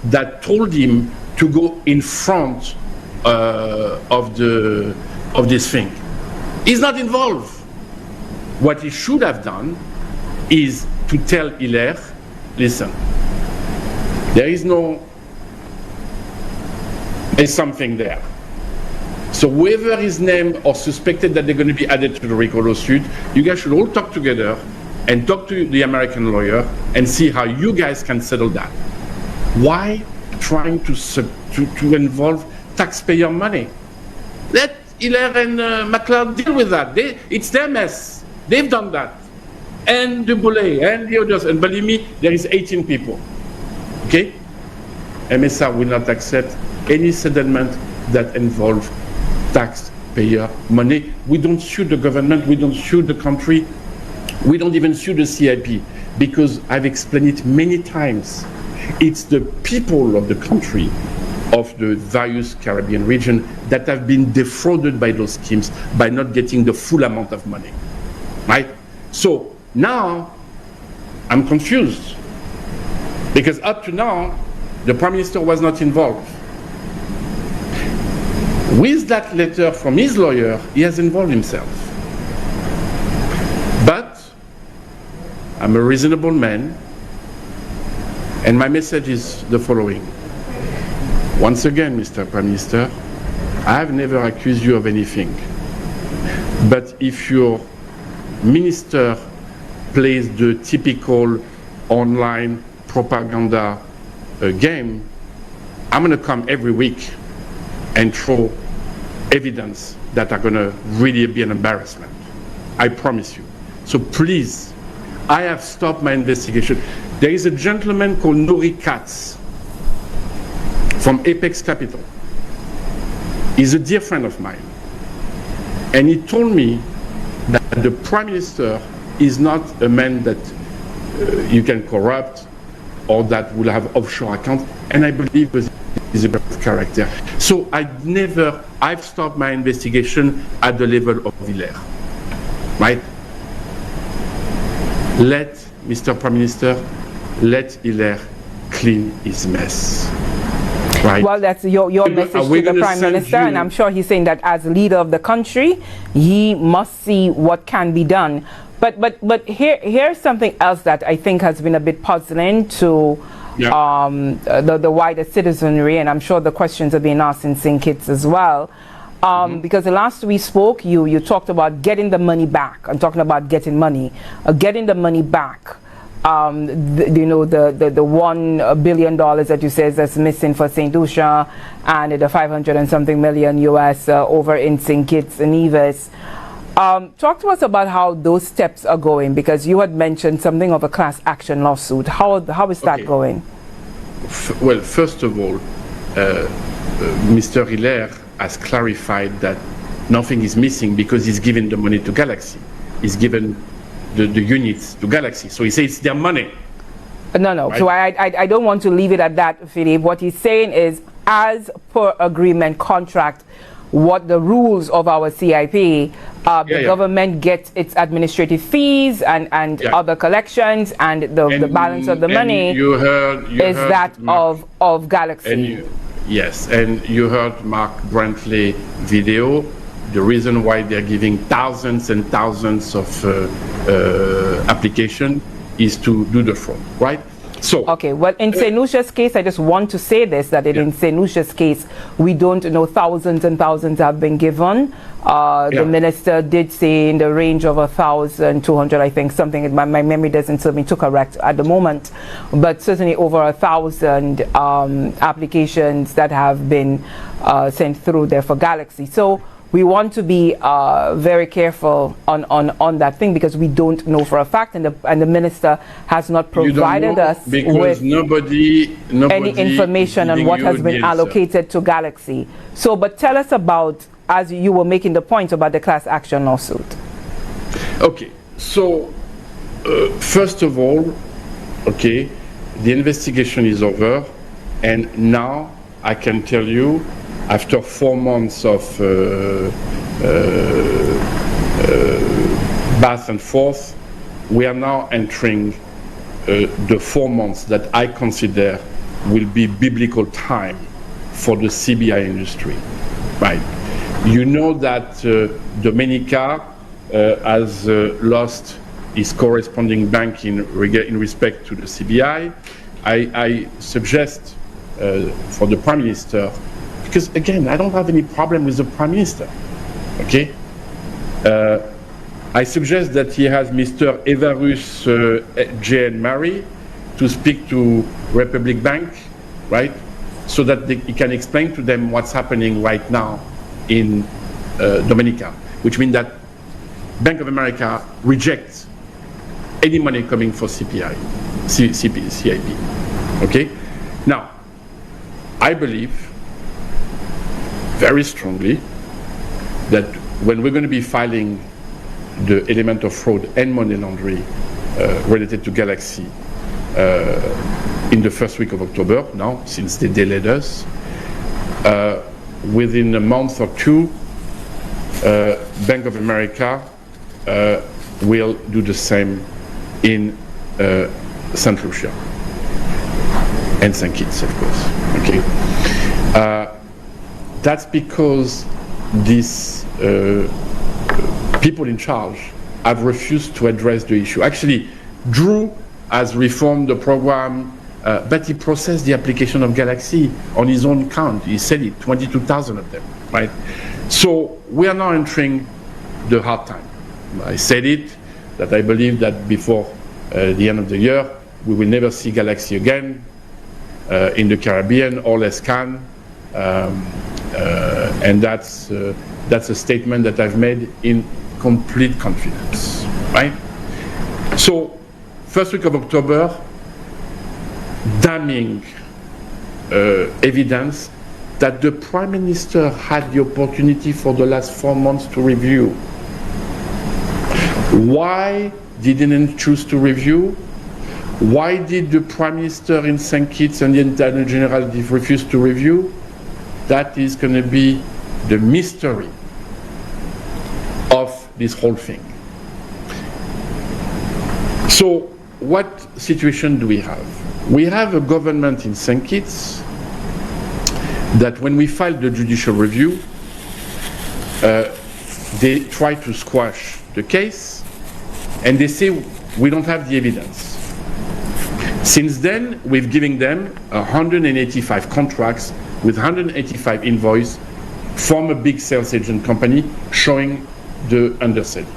that told him to go in front of this thing? He's not involved. What he should have done is to tell Hilaire, listen, there's something there. So whoever is named or suspected that they're going to be added to the RICO lawsuit, you guys should all talk together and talk to the American lawyer and see how you guys can settle that. Why trying to involve taxpayer money? Let Hilaire and McLeod deal with that. It's their mess. They've done that. And Duboulet and the others. And believe me, there is 18 people. Okay? MSR will not accept any settlement that involves taxpayer money. We don't sue the government. We don't sue the country. We don't even sue the CIP, because I've explained it many times. It's the people of the country, of the various Caribbean region, that have been defrauded by those schemes by not getting the full amount of money, right? So now I'm confused, because up to now the Prime Minister was not involved. With that letter from his lawyer, he has involved himself. But I'm a reasonable man, and my message is the following. Once again, Mr. Prime Minister, I have never accused you of anything. But if your minister plays the typical online propaganda game, I'm going to come every week and throw evidence that are going to really be an embarrassment. I promise you. So please, I have stopped my investigation. There is a gentleman called Nori Katz from Apex Capital. He's a dear friend of mine. And he told me that the Prime Minister is not a man that you can corrupt or that will have offshore accounts. And I believe he's a great character. So I've stopped my investigation at the level of Hilaire. Right? Let Mr. Prime Minister, let Hilaire clean his mess. Right. Well, that's your message to the Prime Minister, and I'm sure he's saying that as leader of the country, he must see what can be done. But here's something else that I think has been a bit puzzling to the wider citizenry, and I'm sure the questions are being asked in St. Kitts as well. Because the last we spoke, you talked about getting the money back. I'm talking about getting the money back. The $1 billion that you said that's missing for St. Lucia, and the 500 and something million US over in St. Kitts and Nevis. Talk to us about how those steps are going, because you had mentioned something of a class action lawsuit. How is that going? Well, first of all, Mr. Hilaire has clarified that nothing is missing because he's given the money to Galaxy. He's given the units to Galaxy. So he says it's their money. No. Right? So I don't want to leave it at that, Philippe. What he's saying is, as per agreement contract, what the rules of our CIP, the government gets its administrative fees and other collections, and the balance of the money is that of Galaxy. Yes, and you heard Mark Brantley video. The reason why they're giving thousands and thousands of applications is to do the fraud, right? So okay, well, in St. Lucia's case, I just want to say this, that in St. Lucia's case, we don't know, thousands and thousands have been given. The minister did say in the range of 1,200, I think, something. My memory doesn't serve me to correct at the moment, but certainly over 1,000 applications that have been sent through there for Galaxy. So we want to be very careful on that thing, because we don't know for a fact, and the minister has not provided us with nobody any information on what has been allocated to Galaxy. So, but tell us about, as you were making the point about the class action lawsuit. Okay, so first of all, okay, the investigation is over, and now I can tell you, after 4 months of back and forth, we are now entering the 4 months that I consider will be biblical time for the CBI industry, right? You know that Dominica has lost its corresponding bank in respect to the CBI. I suggest for the Prime Minister, because again, I don't have any problem with the Prime Minister, okay? I suggest that he has Mr. Evarus J.N. Murray to speak to Republic Bank, right? So that he can explain to them what's happening right now in Dominica, which means that Bank of America rejects any money coming for CIP, okay? Now, I believe very strongly that when we're going to be filing the element of fraud and money laundering related to Galaxy in the first week of October, now, since they delayed us, within a month or two, Bank of America will do the same in St. Lucia and St. Kitts, of course. Okay, that's because these people in charge have refused to address the issue. Actually, Drew has reformed the program, but he processed the application of Galaxy on his own count. He said it, 22,000 of them, right? So we are now entering the hard time. I said it, that I believe that before the end of the year, we will never see Galaxy again in the Caribbean or less can, and that's a statement that I've made in complete confidence, right? So, first week of October, damning evidence that the Prime Minister had the opportunity for the last 4 months to review. Why didn't he choose to review? Why did the Prime Minister in St. Kitts and the Attorney General refuse to review? That is going to be the mystery of this whole thing. So, what situation do we have? We have a government in St. Kitts that when we filed the judicial review, they try to squash the case, and they say we don't have the evidence. Since then, we've given them 185 contracts with 185 invoices from a big sales agent company showing the underselling.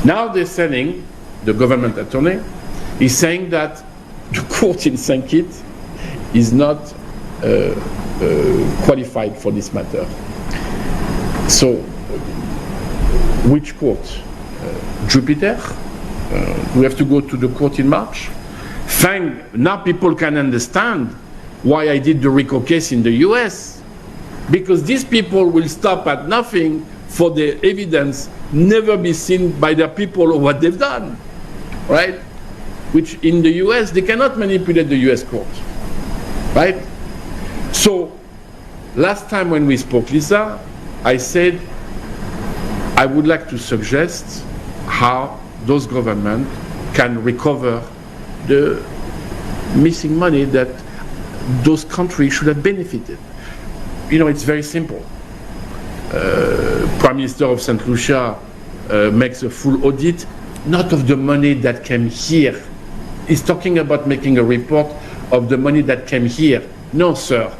Now they're saying, the government attorney is saying that the court in St. Kitts is not qualified for this matter. So, which court? Jupiter? We have to go to the court in March? Fine, now people can understand why I did the RICO case in the US. Because these people will stop at nothing for the evidence never be seen by their people or what they've done, right? Which in the US, they cannot manipulate the US court, right? So, last time when we spoke, Lisa, I said I would like to suggest how those governments can recover the missing money that those countries should have benefited. You know, it's very simple. Prime Minister of St. Lucia makes a full audit, not of the money that came here. He's talking about making a report of the money that came here. No, sir.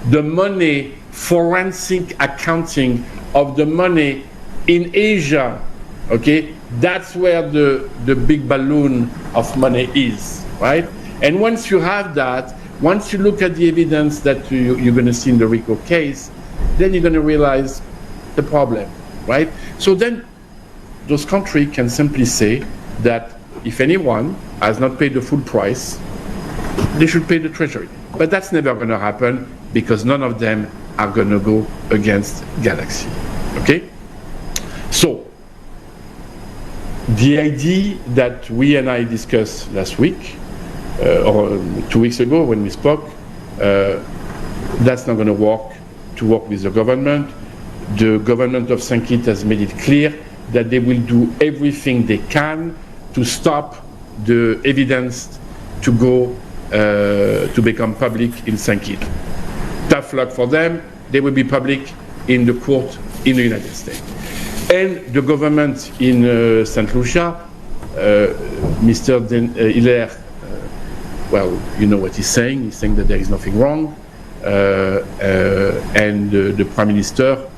The money, forensic accounting of the money in Asia, okay? That's where the big balloon of money is, right? And once you have that, once you look at the evidence that you're going to see in the RICO case, then you're going to realize the problem, right? So then those countries can simply say that if anyone has not paid the full price, they should pay the treasury. But that's never going to happen because none of them are going to go against Galaxy. Okay? So, the idea that we and I discussed last week, or 2 weeks ago when we spoke, that's not going to work with the government. The government of St. Kitts has made it clear that they will do everything they can to stop the evidence to go to become public in St. Kitts. Tough luck for them. They will be public in the court in the United States. And the government in St. Lucia, Mr. Hilaire, well, you know what he's saying. He's saying that there is nothing wrong. And the Prime Minister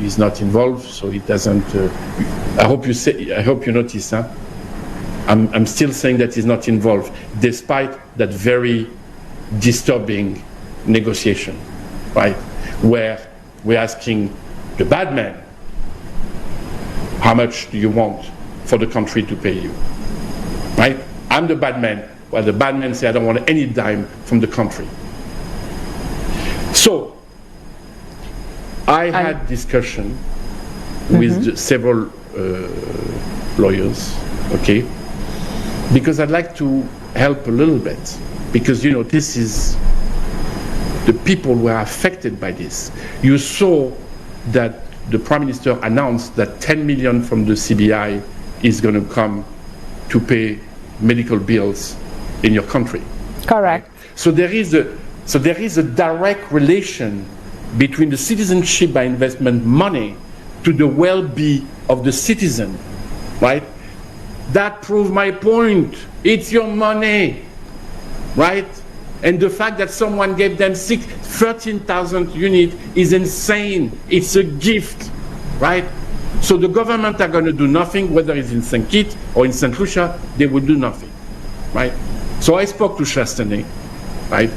is not involved, so he doesn't. I hope you notice, huh? I'm still saying that he's not involved, despite that very disturbing negotiation, right? Where we're asking the bad man, how much do you want for the country to pay you, right? I'm the bad man. Well, the bad man says, I don't want any dime from the country. So, I had discussion with several lawyers, okay? Because I'd like to help a little bit. Because, you know, this is the people who are affected by this. You saw that the Prime Minister announced that 10 million from the CBI is going to come to pay medical bills in your country. Correct. So there is a direct relation between the citizenship by investment money to the well-being of the citizen, right? That proves my point. It's your money, right? And the fact that someone gave them 13,000 units is insane. It's a gift, right? So the government are going to do nothing, whether it's in St. Kitts or in St. Lucia, they will do nothing, right? So I spoke to Chastenay, right?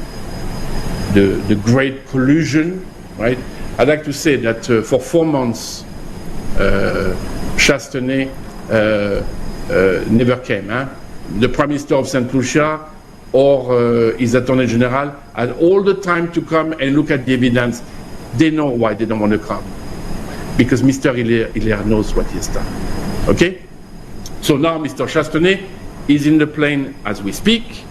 The great collusion, right? I'd like to say that for 4 months, Chastenay never came. Huh? The Prime Minister of St. Lucia or his Attorney General had all the time to come and look at the evidence. They know why they don't want to come. Because Mr. Hilaire knows what he has done. Okay? So now Mr. Chastenay is in the plane as we speak,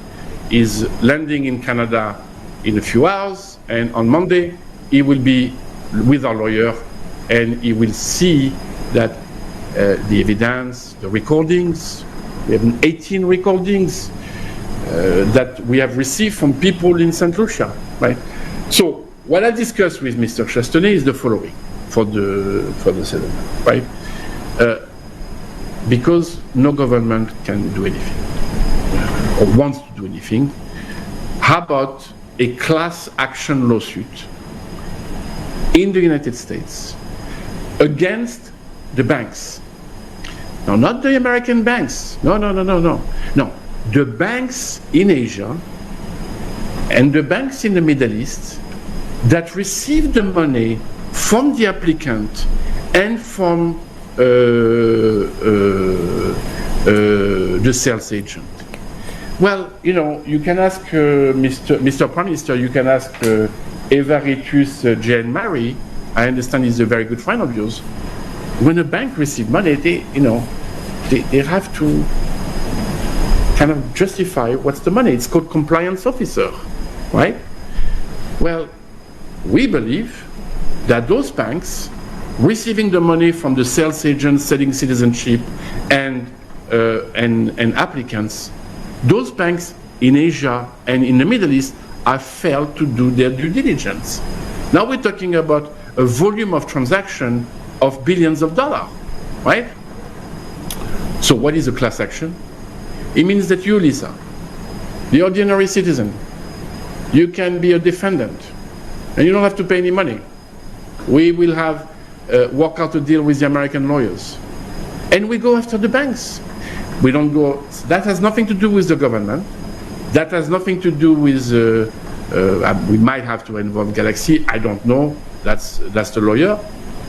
is landing in Canada in a few hours, and on Monday he will be with our lawyer and he will see that the evidence, the recordings, we have 18 recordings that we have received from people in St. Lucia, right? So what I discussed with Mr. Chastenay is the following for the settlement, right? Because no government can do anything or wants to do anything. How about a class action lawsuit in the United States against the banks? No, not the American banks. No. The banks in Asia and the banks in the Middle East that receive the money from the applicant and from the sales agent. Well, you know, you can ask Mr. Prime Minister, you can ask Evaritus Jane Mary. I understand he's a very good friend of yours. When a bank receives money, they have to kind of justify what's the money. It's called compliance officer, right? Well, we believe that those banks receiving the money from the sales agents selling citizenship and applicants, those banks in Asia and in the Middle East have failed to do their due diligence. Now we're talking about a volume of transaction of billions of dollars, right? So what is a class action? It means that you, Lisa, the ordinary citizen, you can be a defendant and you don't have to pay any money. We will have work out a deal with the American lawyers. And we go after the banks. We don't go, that has nothing to do with the government. That has nothing to do with, we might have to involve Galaxy, I don't know, that's the lawyer.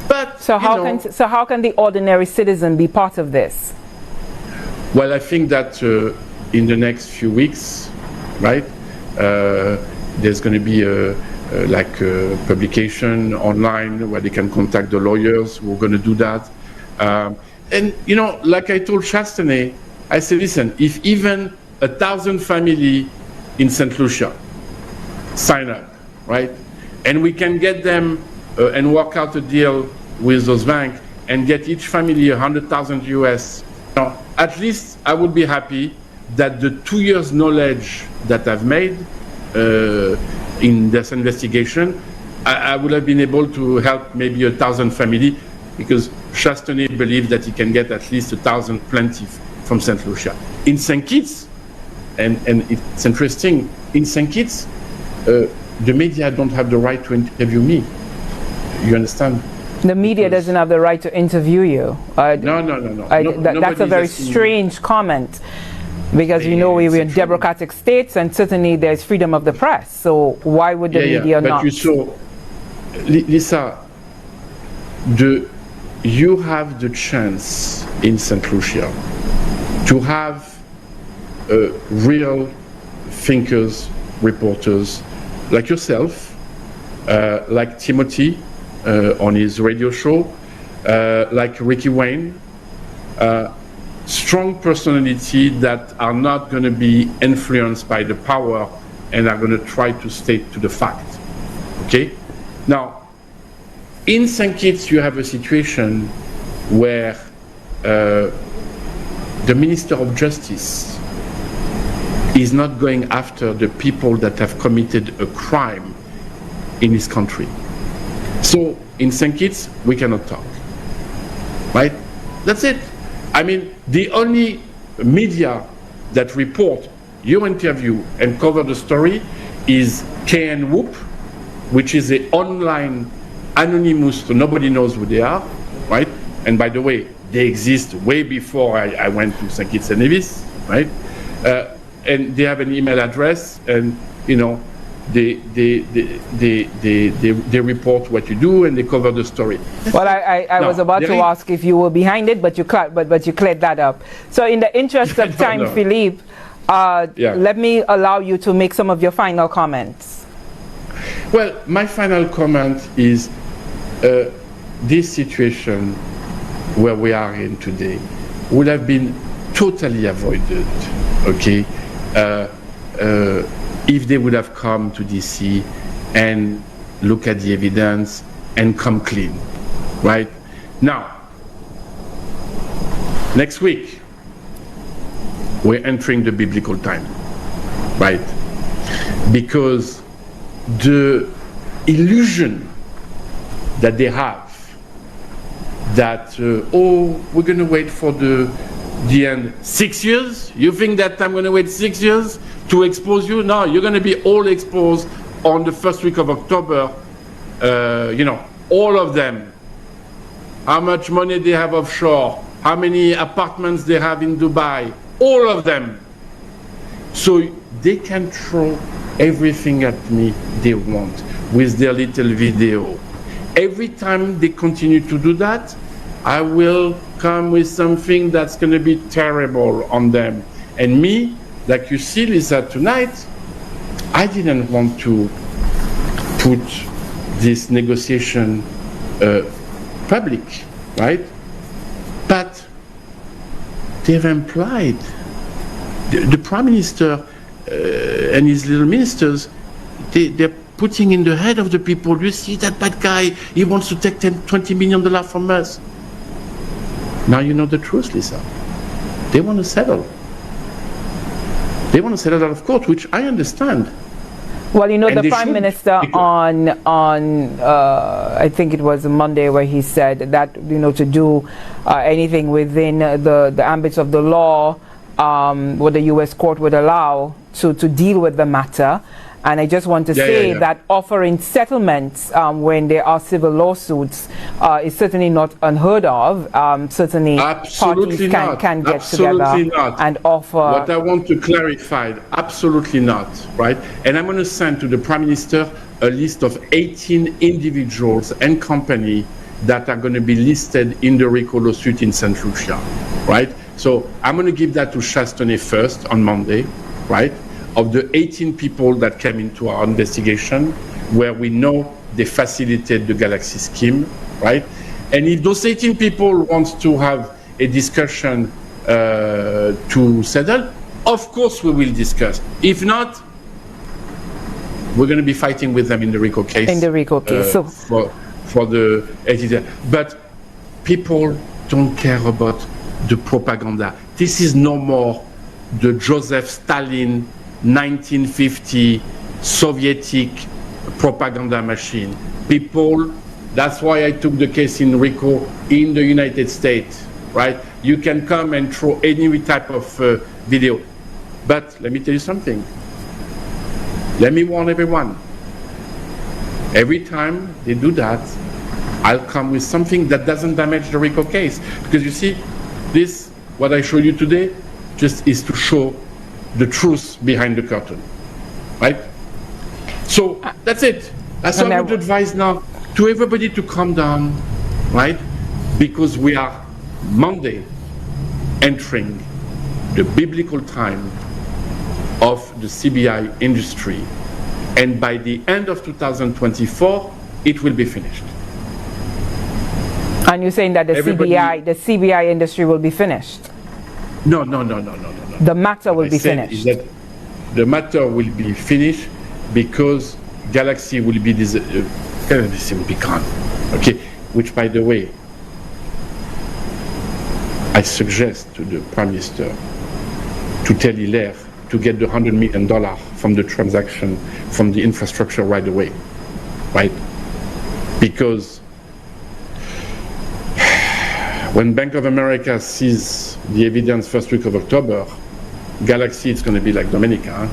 But so how can the ordinary citizen be part of this? Well, I think that in the next few weeks, right, there's going to be a publication online where they can contact the lawyers who are going to do that. And, you know, like I told Chastenay, I said, listen, if even 1,000 families in St. Lucia sign up, right, and we can get them and work out a deal with those banks and get each family 100,000 US, you know, at least I would be happy that the 2 years knowledge that I've made in this investigation, I would have been able to help maybe 1,000 families, because Chastenay believes that he can get at least 1,000 plenty from St. Lucia. In St. Kitts, and it's interesting, in St. Kitts, the media don't have the right to interview me. You understand? The media doesn't have the right to interview you. No. That's a very strange comment, because you know we're in democratic states, and certainly there's freedom of the press. So why would the media not? But you saw, Lisa, you have the chance in St. Lucia to have real thinkers, reporters like yourself, like Timothy on his radio show, like Ricky Wayne, strong personality that are not going to be influenced by the power and are going to try to stay to the fact. Okay? Now, in St. Kitts, you have a situation where the Minister of Justice is not going after the people that have committed a crime in his country. So in St. Kitts, we cannot talk, right? That's it. I mean, the only media that report your interview and cover the story is KN Whoop, which is an online anonymous, so nobody knows who they are, right? And by the way, they exist way before I went to St. Kitts and Nevis, right? And they have an email address, and you know, they report what you do and they cover the story. Well, I was about to ask if you were behind it, but you cleared that up. So in the interest of time, Philippe, let me allow you to make some of your final comments. Well, my final comment is this situation where we are in today would have been totally avoided, okay, if they would have come to DC and look at the evidence and come clean, right? Now, next week, we're entering the biblical time, right? Because the illusion that they have that, oh, we're going to wait for the end. 6 years? You think that I'm going to wait 6 years to expose you? No, you're going to be all exposed on the first week of October. You know, all of them. How much money they have offshore, how many apartments they have in Dubai, all of them. So they can throw everything at me they want with their little video. Every time they continue to do that, I will come with something that's going to be terrible on them. And me, like you see, Lisa, tonight, I didn't want to put this negotiation public, right? But they've implied, the Prime Minister and his little ministers, they're putting in the head of the people, you see that bad guy, he wants to take $20 million from us. Now you know the truth, Lisa. They want to settle. They want to settle out of court, which I understand. Well, you know, the Prime Minister on I think it was Monday, where he said that, you know, to do anything within the ambits of the law, what the U.S. court would allow to deal with the matter. And I just want to say that offering settlements when there are civil lawsuits is certainly not unheard of. Certainly absolutely parties can get together and offer. What I want to clarify, absolutely not, right? And I'm going to send to the Prime Minister a list of 18 individuals and companies that are going to be listed in the RICO lawsuit in St. Lucia, right? So I'm going to give that to Chastenay first on Monday, right? Of the 18 people that came into our investigation, where we know they facilitated the Galaxy scheme, right? And if those 18 people want to have a discussion to settle, of course we will discuss. If not, we're going to be fighting with them in the RICO case. In the RICO case. So for the 18. But people don't care about the propaganda. This is no more the Joseph Stalin 1950 Sovietic propaganda machine. People, that's why I took the case in RICO in the United States, right? You can come and throw any type of video. But let me tell you something. Let me warn everyone. Every time they do that, I'll come with something that doesn't damage the RICO case. Because you see, this, what I showed you today, just is to show the truth behind the curtain, right? So that's it. That's all I would advise now to everybody to calm down, right? Because we are Monday entering the biblical time of the CBI industry, and by the end of 2024, it will be finished. And you're saying that the CBI industry will be finished? No. The matter will be finished. Is that the matter will be finished because Galaxy will be gone. Okay, which, by the way, I suggest to the Prime Minister to tell Hilaire to get the $100 million from the transaction, from the infrastructure right away, right? Because when Bank of America sees the evidence first week of October, Galaxy is going to be like Dominica.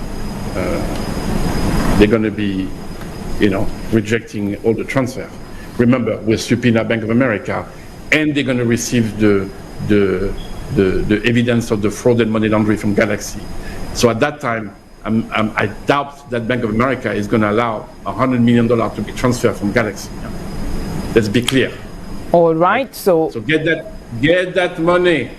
They're going to be, rejecting all the transfer. Remember, we're subpoena Bank of America, and they're going to receive the evidence of the fraud and money laundering from Galaxy. So at that time, I doubt that Bank of America is going to allow $100 million to be transferred from Galaxy. Let's be clear. All right. So get that money.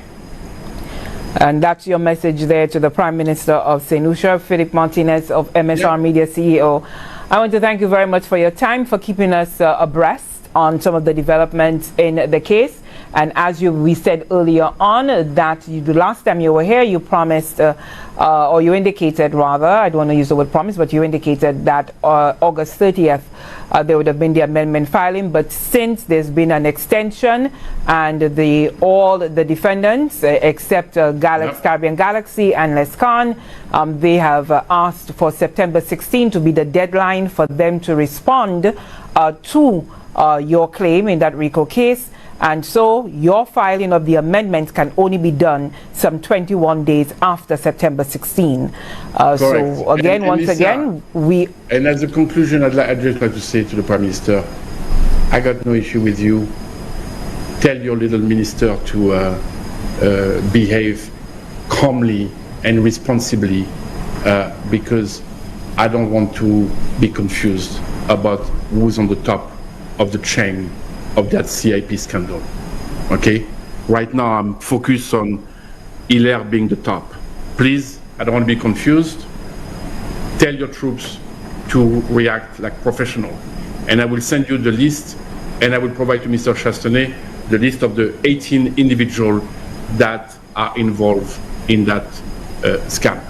And that's your message there to the Prime Minister of St. Lucia, Philippe Martinez of MSR Media CEO. I want to thank you very much for your time, for keeping us abreast on some of the developments in the case. And as we said earlier on, that the last time you were here, you promised, or you indicated rather, I don't want to use the word promise, but you indicated that August 30th, there would have been the amendment filing. But since there's been an extension, and all the defendants, except Caribbean Galaxy and Lescan, they have asked for September 16 to be the deadline for them to respond to your claim in that RICO case. And so your filing of the amendments can only be done some 21 days after September 16. So again, And as a conclusion, I'd just like to say to the Prime Minister, I got no issue with you. Tell your little minister to behave calmly and responsibly, because I don't want to be confused about who's on the top of the chain of that CIP scandal. Okay? Right now I'm focused on Hilaire being the top. Please, I don't want to be confused. Tell your troops to react like professional. And I will send you the list, and I will provide to Mr. Chastenay the list of the 18 individuals that are involved in that scam.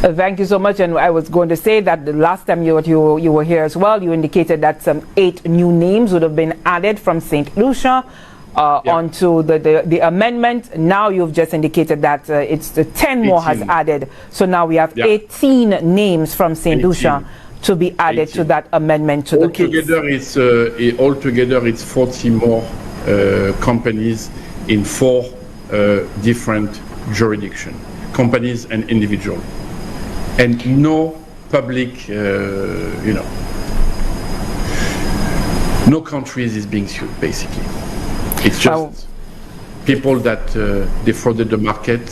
Thank you so much. And I was going to say that the last time you were here as well, you indicated that some 8 new names would have been added from St. Lucia onto the amendment. Now you've just indicated that it's 10 more has added. So now we have 18 names from St. Lucia to be added to that amendment to the case. Altogether, it's 40 more companies in 4 different jurisdictions, companies and individuals. And no public, no countries is being sued, basically. It's just people that defrauded the market.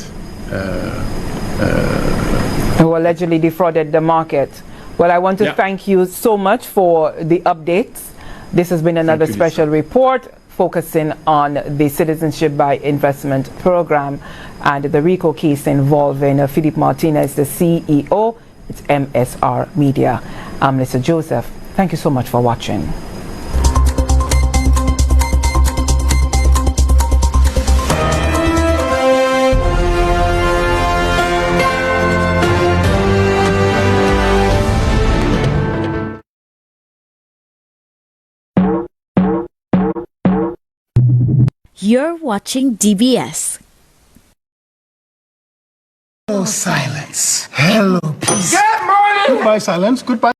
Who allegedly defrauded the market. Well, I want to thank you so much for the updates This has been another special report focusing on the Citizenship by Investment Program and the RICO case involving Philippe Martinez, the CEO. It's MSR Media. I'm Mr. Joseph. Thank you so much for watching. You're watching DBS. Hello, silence. Hello, peace. Good morning. Goodbye, silence. Goodbye.